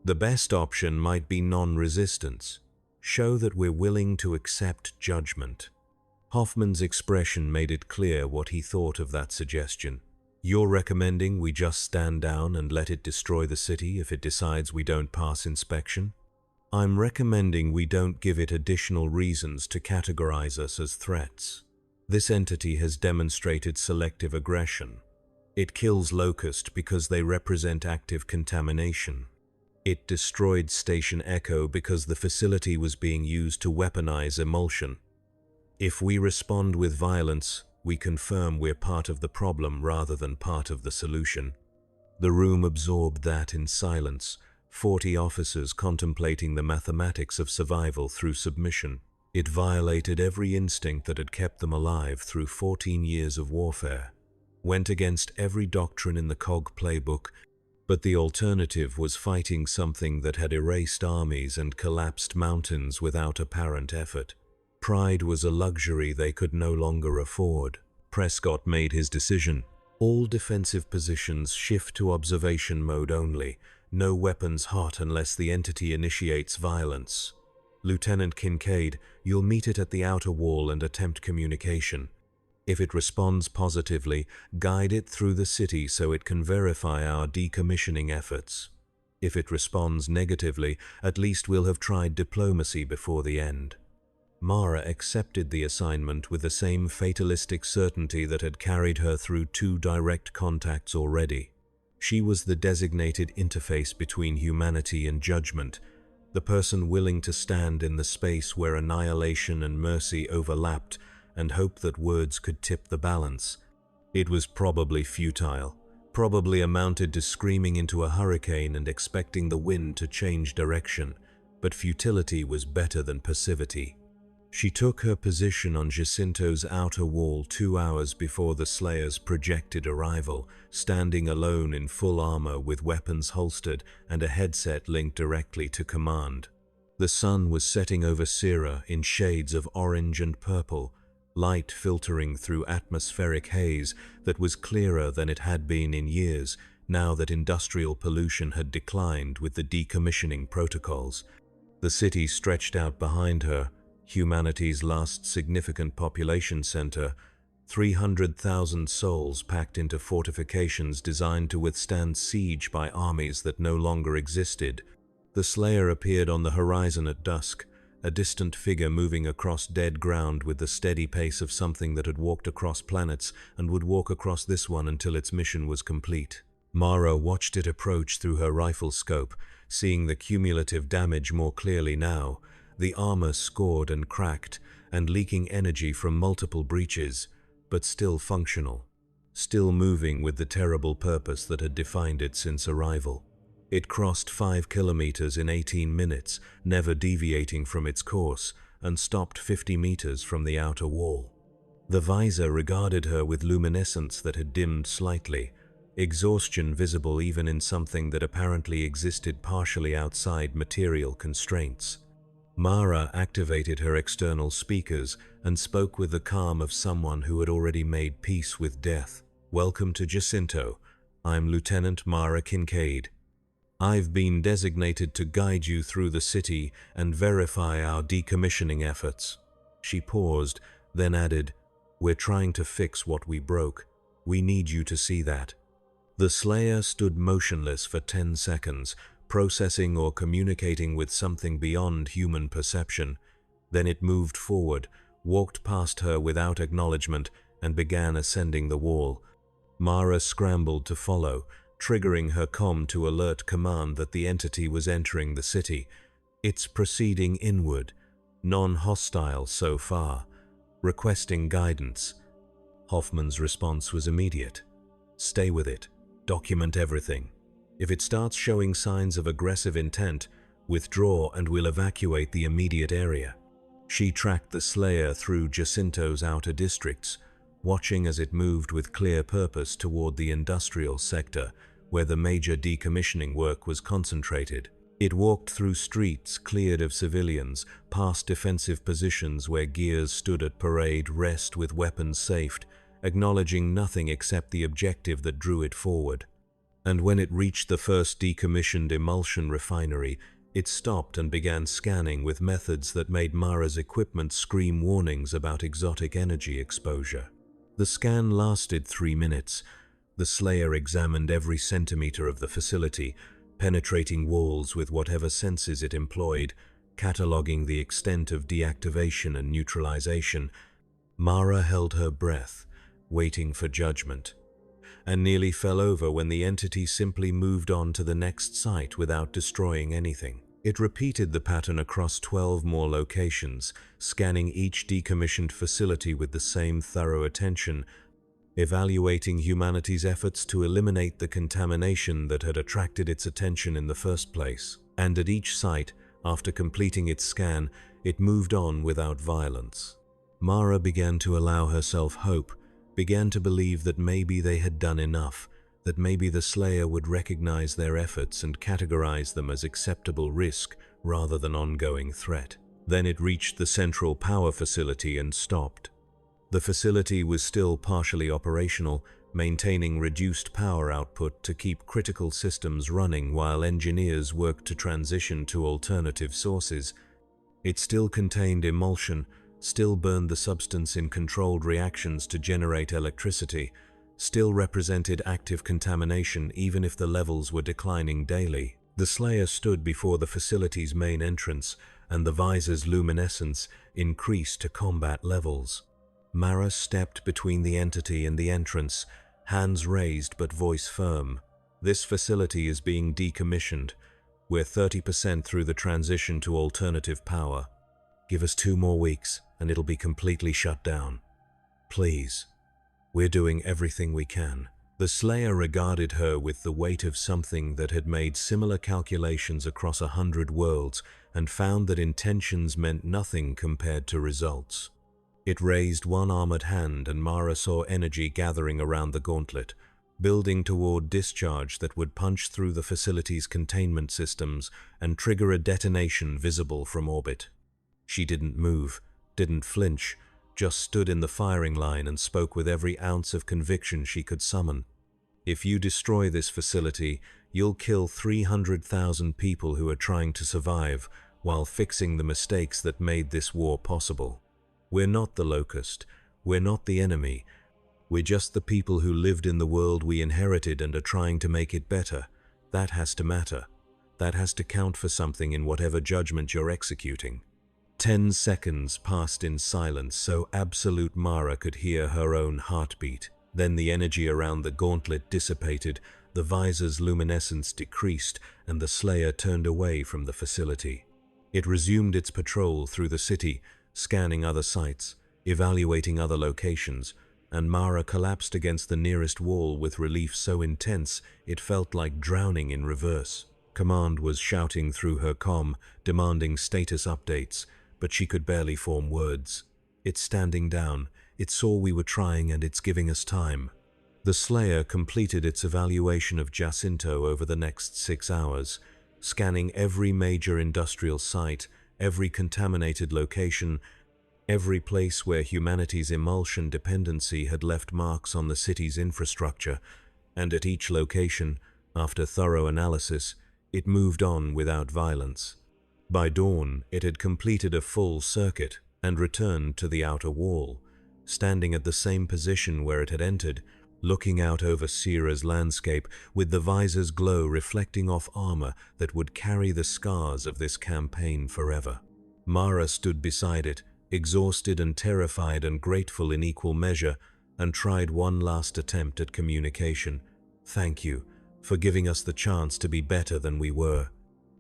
The best option might be non-resistance. Show that we're willing to accept judgment. Hoffman's expression made it clear what he thought of that suggestion. You're recommending we just stand down and let it destroy the city if it decides we don't pass inspection? I'm recommending we don't give it additional reasons to categorize us as threats. This entity has demonstrated selective aggression. It kills Locust because they represent active contamination. It destroyed Station Echo because the facility was being used to weaponize emulsion. If we respond with violence, we confirm we're part of the problem rather than part of the solution. The room absorbed that in silence, 40 officers contemplating the mathematics of survival through submission. It violated every instinct that had kept them alive through 14 years of warfare, went against every doctrine in the COG playbook, but the alternative was fighting something that had erased armies and collapsed mountains without apparent effort. Pride was a luxury they could no longer afford. Prescott made his decision. All defensive positions shift to observation mode only. No weapons hot unless the entity initiates violence. Lieutenant Kincaid, you'll meet it at the outer wall and attempt communication. If it responds positively, guide it through the city so it can verify our decommissioning efforts. If it responds negatively, at least we'll have tried diplomacy before the end. Mara accepted the assignment with the same fatalistic certainty that had carried her through 2 direct contacts already. She was the designated interface between humanity and judgment, the person willing to stand in the space where annihilation and mercy overlapped and hope that words could tip the balance. It was probably futile, probably amounted to screaming into a hurricane and expecting the wind to change direction, but futility was better than passivity. She took her position on Jacinto's outer wall 2 hours before the Slayer's projected arrival, standing alone in full armor with weapons holstered and a headset linked directly to command. The sun was setting over Sierra in shades of orange and purple, light filtering through atmospheric haze that was clearer than it had been in years, now that industrial pollution had declined with the decommissioning protocols. The city stretched out behind her, humanity's last significant population center, 300,000 souls packed into fortifications designed to withstand siege by armies that no longer existed. The Slayer appeared on the horizon at dusk, a distant figure moving across dead ground with the steady pace of something that had walked across planets and would walk across this one until its mission was complete. Mara watched it approach through her rifle scope, seeing the cumulative damage more clearly now, the armor scored and cracked, and leaking energy from multiple breaches, but still functional. still moving with the terrible purpose that had defined it since arrival. It crossed 5 kilometers in 18 minutes, never deviating from its course, and stopped 50 meters from the outer wall. The visor regarded her with luminescence that had dimmed slightly, exhaustion visible even in something that apparently existed partially outside material constraints. Mara activated her external speakers and spoke with the calm of someone who had already made peace with death. "Welcome to Jacinto. I'm Lieutenant Mara Kincaid. I've been designated to guide you through the city and verify our decommissioning efforts." She paused, then added, "We're trying to fix what we broke. We need you to see that." The Slayer stood motionless for 10 seconds, processing or communicating with something beyond human perception. Then it moved forward, walked past her without acknowledgement, and began ascending the wall. Mara scrambled to follow, triggering her comm to alert command that the entity was entering the city. It's proceeding inward, non-hostile so far, requesting guidance. Hoffman's response was immediate. "Stay with it. Document everything. If it starts showing signs of aggressive intent, withdraw and we'll evacuate the immediate area." She tracked the Slayer through Jacinto's outer districts, watching as it moved with clear purpose toward the industrial sector, where the major decommissioning work was concentrated. It walked through streets cleared of civilians, past defensive positions where gears stood at parade rest with weapons safed, acknowledging nothing except the objective that drew it forward. And when it reached the first decommissioned emulsion refinery, it stopped and began scanning with methods that made Mara's equipment scream warnings about exotic energy exposure. The scan lasted 3 minutes. The Slayer examined every centimeter of the facility, penetrating walls with whatever senses it employed, cataloging the extent of deactivation and neutralization. Mara held her breath, waiting for judgment, and nearly fell over when the entity simply moved on to the next site without destroying anything. It repeated the pattern across 12 more locations, scanning each decommissioned facility with the same thorough attention, evaluating humanity's efforts to eliminate the contamination that had attracted its attention in the first place. And at each site, after completing its scan, it moved on without violence. Mara began to allow herself hope, began to believe that maybe they had done enough, that maybe the Slayer would recognize their efforts and categorize them as acceptable risk rather than ongoing threat. Then it reached the central power facility and stopped. The facility was still partially operational, maintaining reduced power output to keep critical systems running while engineers worked to transition to alternative sources. It still contained emulsion, still burned the substance in controlled reactions to generate electricity, still represented active contamination even if the levels were declining daily. The Slayer stood before the facility's main entrance, and the visor's luminescence increased to combat levels. Mara stepped between the entity and the entrance, hands raised but voice firm. "This facility is being decommissioned. We're 30% through the transition to alternative power. Give us 2 more weeks and it'll be completely shut down. Please. We're doing everything we can." The Slayer regarded her with the weight of something that had made similar calculations across 100 worlds and found that intentions meant nothing compared to results. It raised one armored hand and Mara saw energy gathering around the gauntlet, building toward discharge that would punch through the facility's containment systems and trigger a detonation visible from orbit. She didn't move, didn't flinch, just stood in the firing line and spoke with every ounce of conviction she could summon. "If you destroy this facility, you'll kill 300,000 people who are trying to survive while fixing the mistakes that made this war possible. We're not the Locust. We're not the enemy. We're just the people who lived in the world we inherited and are trying to make it better. That has to matter. That has to count for something in whatever judgment you're executing." 10 seconds passed in silence so absolute Mara could hear her own heartbeat. Then the energy around the gauntlet dissipated, the visor's luminescence decreased, and the Slayer turned away from the facility. It resumed its patrol through the city, scanning other sites, evaluating other locations, and Mara collapsed against the nearest wall with relief so intense it felt like drowning in reverse. Command was shouting through her comm, demanding status updates, but she could barely form words. "It's standing down. It saw we were trying and it's giving us time." The Slayer completed its evaluation of Jacinto over the next 6 hours, scanning every major industrial site, every contaminated location, every place where humanity's emulsion dependency had left marks on the city's infrastructure, and at each location, after thorough analysis, it moved on without violence. By dawn, it had completed a full circuit and returned to the outer wall, standing at the same position where it had entered, looking out over Sierra's landscape with the visor's glow reflecting off armor that would carry the scars of this campaign forever. Mara stood beside it, exhausted and terrified and grateful in equal measure, and tried one last attempt at communication. "Thank you for giving us the chance to be better than we were."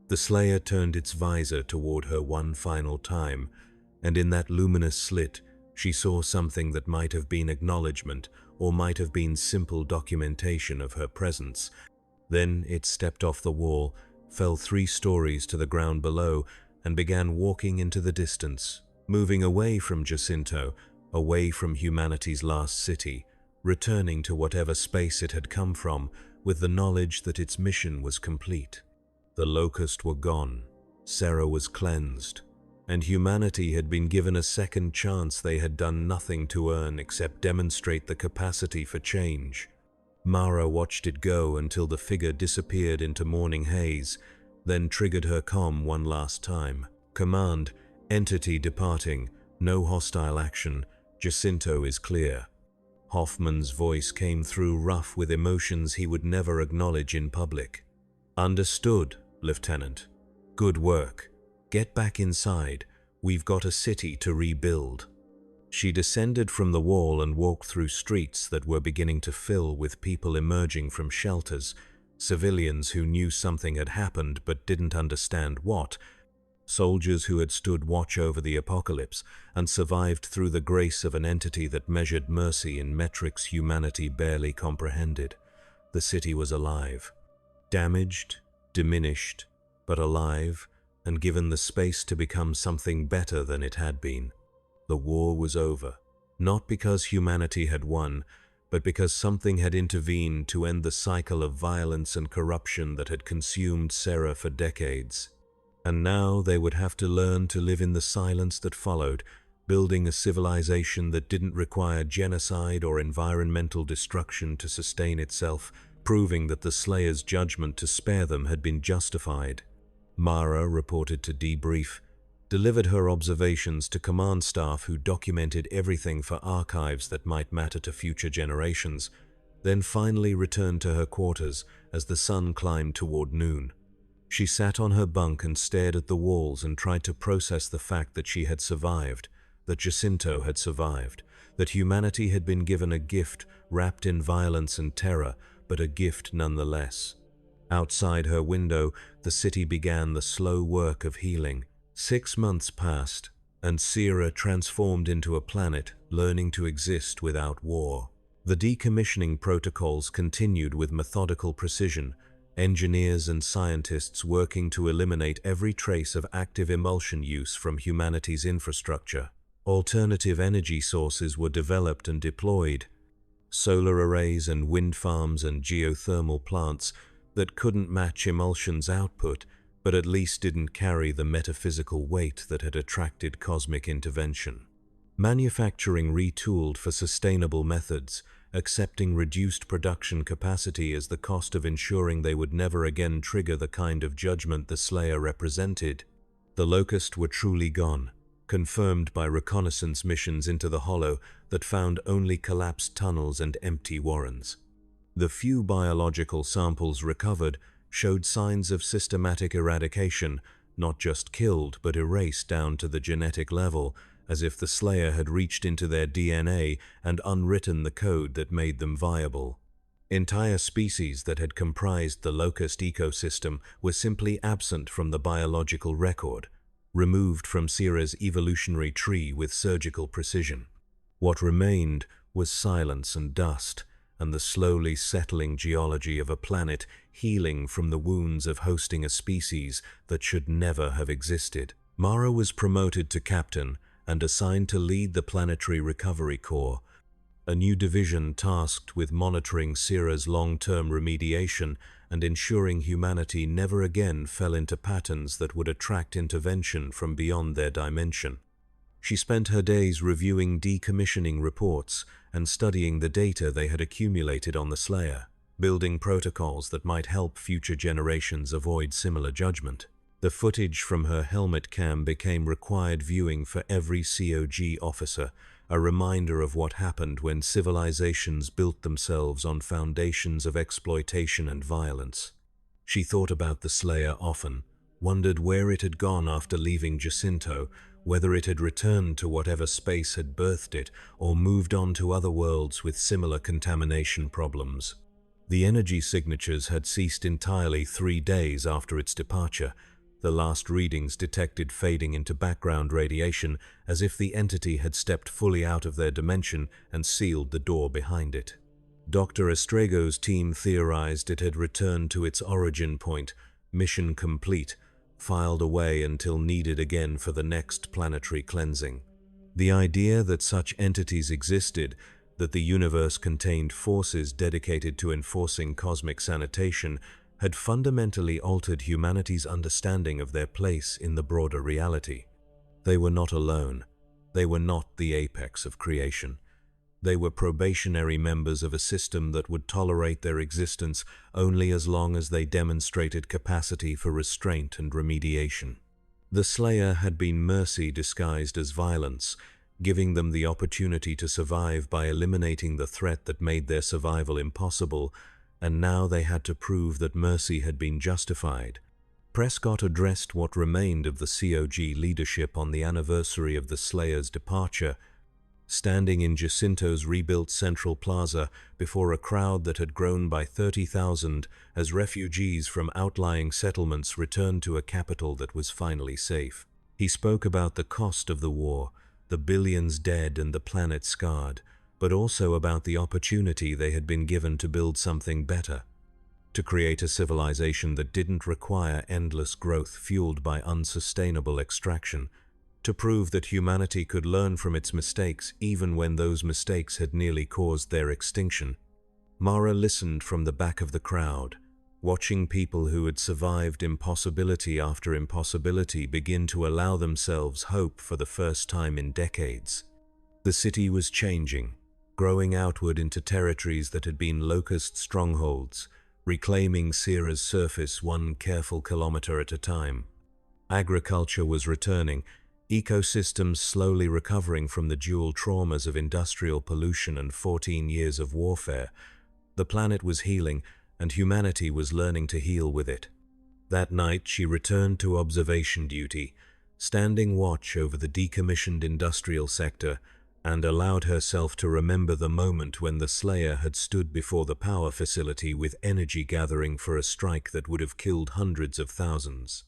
The Slayer turned its visor toward her one final time, and in that luminous slit, she saw something that might have been acknowledgement or might have been simple documentation of her presence. Then it stepped off the wall, fell 3 stories to the ground below, and began walking into the distance, moving away from Jacinto, away from humanity's last city, returning to whatever space it had come from, with the knowledge that its mission was complete. The Locust were gone, Sarah was cleansed, and humanity had been given a second chance they had done nothing to earn except demonstrate the capacity for change. Mara watched it go until the figure disappeared into morning haze, then triggered her comm one last time. "Command, entity departing, no hostile action, Jacinto is clear." Hoffman's voice came through rough with emotions he would never acknowledge in public. "Understood, Lieutenant. Good work. Get back inside. We've got a city to rebuild." She descended from the wall and walked through streets that were beginning to fill with people emerging from shelters, civilians who knew something had happened but didn't understand what, soldiers who had stood watch over the apocalypse and survived through the grace of an entity that measured mercy in metrics humanity barely comprehended. The city was alive. Damaged, diminished, but alive, and given the space to become something better than it had been. The war was over, not because humanity had won, but because something had intervened to end the cycle of violence and corruption that had consumed Sarah for decades. And now they would have to learn to live in the silence that followed, building a civilization that didn't require genocide or environmental destruction to sustain itself, proving that the Slayer's judgment to spare them had been justified. Mara reported to debrief, delivered her observations to command staff who documented everything for archives that might matter to future generations, then finally returned to her quarters as the sun climbed toward noon. She sat on her bunk and stared at the walls and tried to process the fact that she had survived, that Jacinto had survived, that humanity had been given a gift wrapped in violence and terror, but a gift nonetheless. Outside her window, the city began the slow work of healing. 6 months passed, and Sierra transformed into a planet, learning to exist without war. The decommissioning protocols continued with methodical precision, engineers and scientists working to eliminate every trace of active emulsion use from humanity's infrastructure. Alternative energy sources were developed and deployed, solar arrays and wind farms and geothermal plants that couldn't match emulsion's output, but at least didn't carry the metaphysical weight that had attracted cosmic intervention. Manufacturing retooled for sustainable methods, accepting reduced production capacity as the cost of ensuring they would never again trigger the kind of judgment the Slayer represented. The Locust were truly gone, confirmed by reconnaissance missions into the Hollow that found only collapsed tunnels and empty warrens. The few biological samples recovered showed signs of systematic eradication, not just killed but erased down to the genetic level, as if the Slayer had reached into their DNA and unwritten the code that made them viable. Entire species that had comprised the Locust ecosystem were simply absent from the biological record, removed from Sierra's evolutionary tree with surgical precision. What remained was silence and dust, and the slowly settling geology of a planet healing from the wounds of hosting a species that should never have existed. Mara was promoted to captain and assigned to lead the Planetary Recovery Corps, a new division tasked with monitoring Syrah's long-term remediation and ensuring humanity never again fell into patterns that would attract intervention from beyond their dimension. She spent her days reviewing decommissioning reports and studying the data they had accumulated on the Slayer, building protocols that might help future generations avoid similar judgment. The footage from her helmet cam became required viewing for every COG officer, a reminder of what happened when civilizations built themselves on foundations of exploitation and violence. She thought about the Slayer often, wondered where it had gone after leaving Jacinto, whether it had returned to whatever space had birthed it or moved on to other worlds with similar contamination problems. The energy signatures had ceased entirely 3 days after its departure. The last readings detected fading into background radiation, as if the entity had stepped fully out of their dimension and sealed the door behind it. Dr. Estrego's team theorized it had returned to its origin point, mission complete, filed away until needed again for the next planetary cleansing. The idea that such entities existed, that the universe contained forces dedicated to enforcing cosmic sanitation, had fundamentally altered humanity's understanding of their place in the broader reality. They were not alone. They were not the apex of creation. They were probationary members of a system that would tolerate their existence only as long as they demonstrated capacity for restraint and remediation. The Slayer had been mercy disguised as violence, giving them the opportunity to survive by eliminating the threat that made their survival impossible, and now they had to prove that mercy had been justified. Prescott addressed what remained of the COG leadership on the anniversary of the Slayer's departure, standing in Jacinto's rebuilt Central Plaza before a crowd that had grown by 30,000 as refugees from outlying settlements returned to a capital that was finally safe. He spoke about the cost of the war, the billions dead and the planet scarred, but also about the opportunity they had been given to build something better, to create a civilization that didn't require endless growth fueled by unsustainable extraction, to prove that humanity could learn from its mistakes even when those mistakes had nearly caused their extinction. Mara listened from the back of the crowd, watching people who had survived impossibility after impossibility begin to allow themselves hope for the first time in decades. The city was changing, growing outward into territories that had been locust strongholds, reclaiming Syrah's surface one careful kilometer at a time. Agriculture was returning, ecosystems slowly recovering from the dual traumas of industrial pollution and 14 years of warfare. The planet was healing, and humanity was learning to heal with it. That night she returned to observation duty, standing watch over the decommissioned industrial sector, and allowed herself to remember the moment when the Slayer had stood before the power facility with energy gathering for a strike that would have killed hundreds of thousands.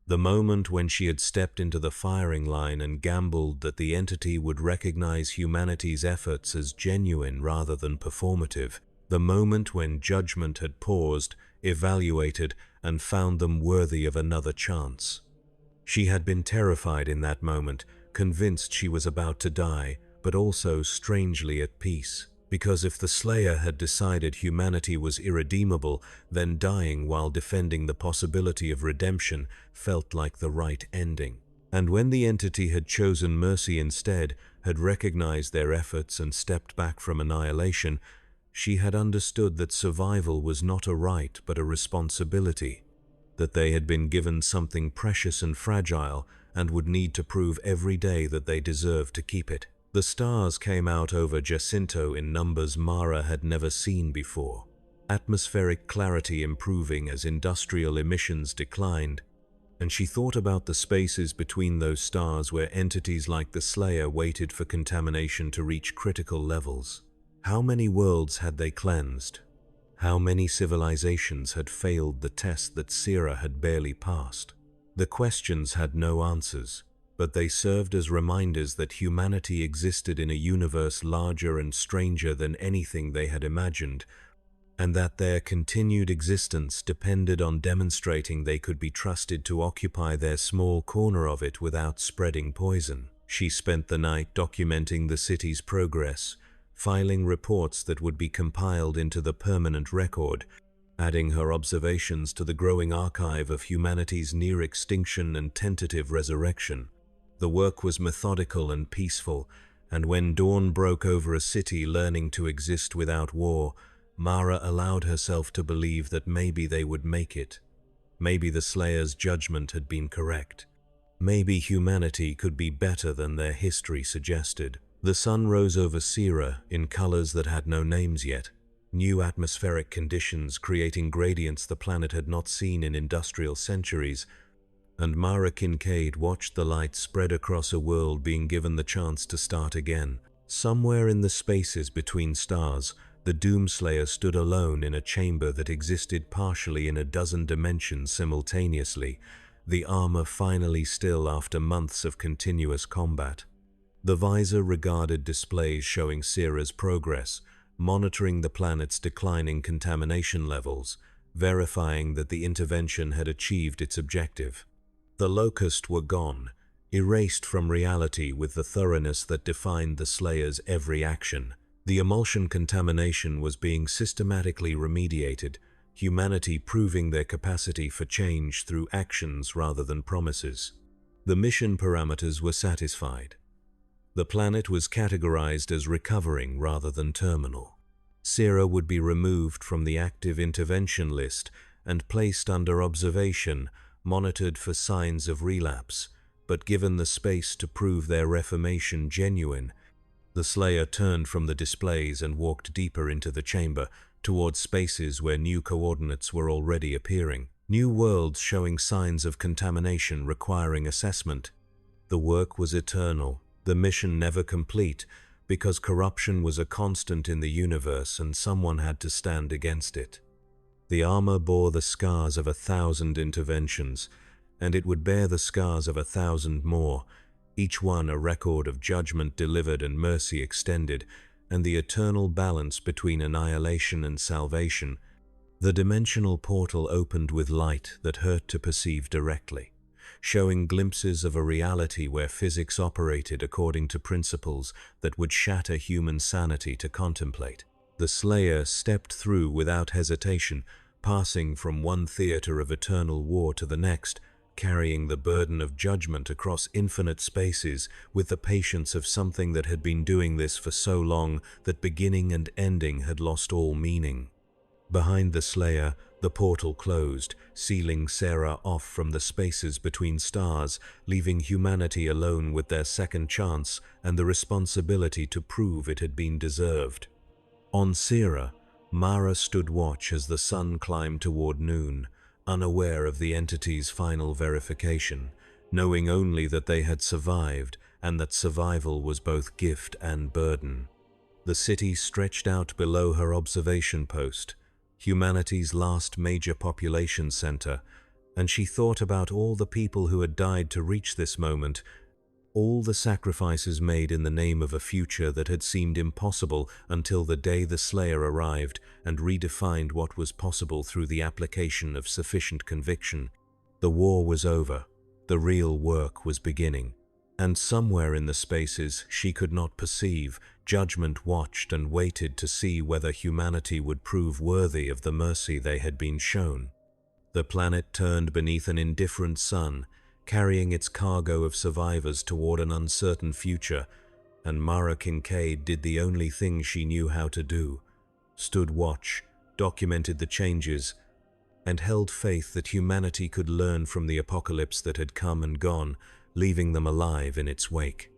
The moment when she had stepped into the firing line and gambled that the entity would recognize humanity's efforts as genuine rather than performative. The moment when judgment had paused, evaluated, and found them worthy of another chance. She had been terrified in that moment, convinced she was about to die, but also strangely at peace. Because if the Slayer had decided humanity was irredeemable, then dying while defending the possibility of redemption felt like the right ending. And when the entity had chosen mercy instead, had recognized their efforts and stepped back from annihilation, she had understood that survival was not a right but a responsibility, that they had been given something precious and fragile and would need to prove every day that they deserved to keep it. The stars came out over Jacinto in numbers Mara had never seen before, atmospheric clarity improving as industrial emissions declined, and she thought about the spaces between those stars where entities like the Slayer waited for contamination to reach critical levels. How many worlds had they cleansed? How many civilizations had failed the test that Syrah had barely passed? The questions had no answers, but they served as reminders that humanity existed in a universe larger and stranger than anything they had imagined, and that their continued existence depended on demonstrating they could be trusted to occupy their small corner of it without spreading poison. She spent the night documenting the city's progress, filing reports that would be compiled into the permanent record, adding her observations to the growing archive of humanity's near extinction and tentative resurrection. The work was methodical and peaceful, and when dawn broke over a city learning to exist without war, Mara allowed herself to believe that maybe they would make it. Maybe the Slayer's judgment had been correct. Maybe humanity could be better than their history suggested. The sun rose over Sierra in colors that had no names yet, new atmospheric conditions creating gradients the planet had not seen in industrial centuries, and Mara Kincaid watched the light spread across a world being given the chance to start again. Somewhere in the spaces between stars, the Doomslayer stood alone in a chamber that existed partially in a dozen dimensions simultaneously, the armor finally still after months of continuous combat. The visor regarded displays showing Sierra's progress, monitoring the planet's declining contamination levels, verifying that the intervention had achieved its objective. The Locust were gone, erased from reality with the thoroughness that defined the Slayer's every action. The emulsion contamination was being systematically remediated, humanity proving their capacity for change through actions rather than promises. The mission parameters were satisfied. The planet was categorized as recovering rather than terminal. Sierra would be removed from the active intervention list and placed under observation, monitored for signs of relapse, but given the space to prove their reformation genuine. The Slayer turned from the displays and walked deeper into the chamber, towards spaces where new coordinates were already appearing, new worlds showing signs of contamination requiring assessment. The work was eternal, the mission never complete, because corruption was a constant in the universe and someone had to stand against it. The armor bore the scars of 1,000 interventions, and it would bear the scars of 1,000 more, each one a record of judgment delivered and mercy extended, and the eternal balance between annihilation and salvation. The dimensional portal opened with light that hurt to perceive directly, showing glimpses of a reality where physics operated according to principles that would shatter human sanity to contemplate. The Slayer stepped through without hesitation, passing from one theater of eternal war to the next, carrying the burden of judgment across infinite spaces with the patience of something that had been doing this for so long that beginning and ending had lost all meaning. Behind the Slayer, the portal closed, sealing Sierra off from the spaces between stars, leaving humanity alone with their second chance and the responsibility to prove it had been deserved. On Sierra, Mara stood watch as the sun climbed toward noon, unaware of the entity's final verification, knowing only that they had survived and that survival was both gift and burden. The city stretched out below her observation post, humanity's last major population center, and she thought about all the people who had died to reach this moment, all the sacrifices made in the name of a future that had seemed impossible until the day the Slayer arrived and redefined what was possible through the application of sufficient conviction. The war was over, the real work was beginning, and somewhere in the spaces she could not perceive, judgment watched and waited to see whether humanity would prove worthy of the mercy they had been shown. The planet turned beneath an indifferent sun, carrying its cargo of survivors toward an uncertain future, and Mara Kincaid did the only thing she knew how to do: stood watch, documented the changes, and held faith that humanity could learn from the apocalypse that had come and gone, leaving them alive in its wake.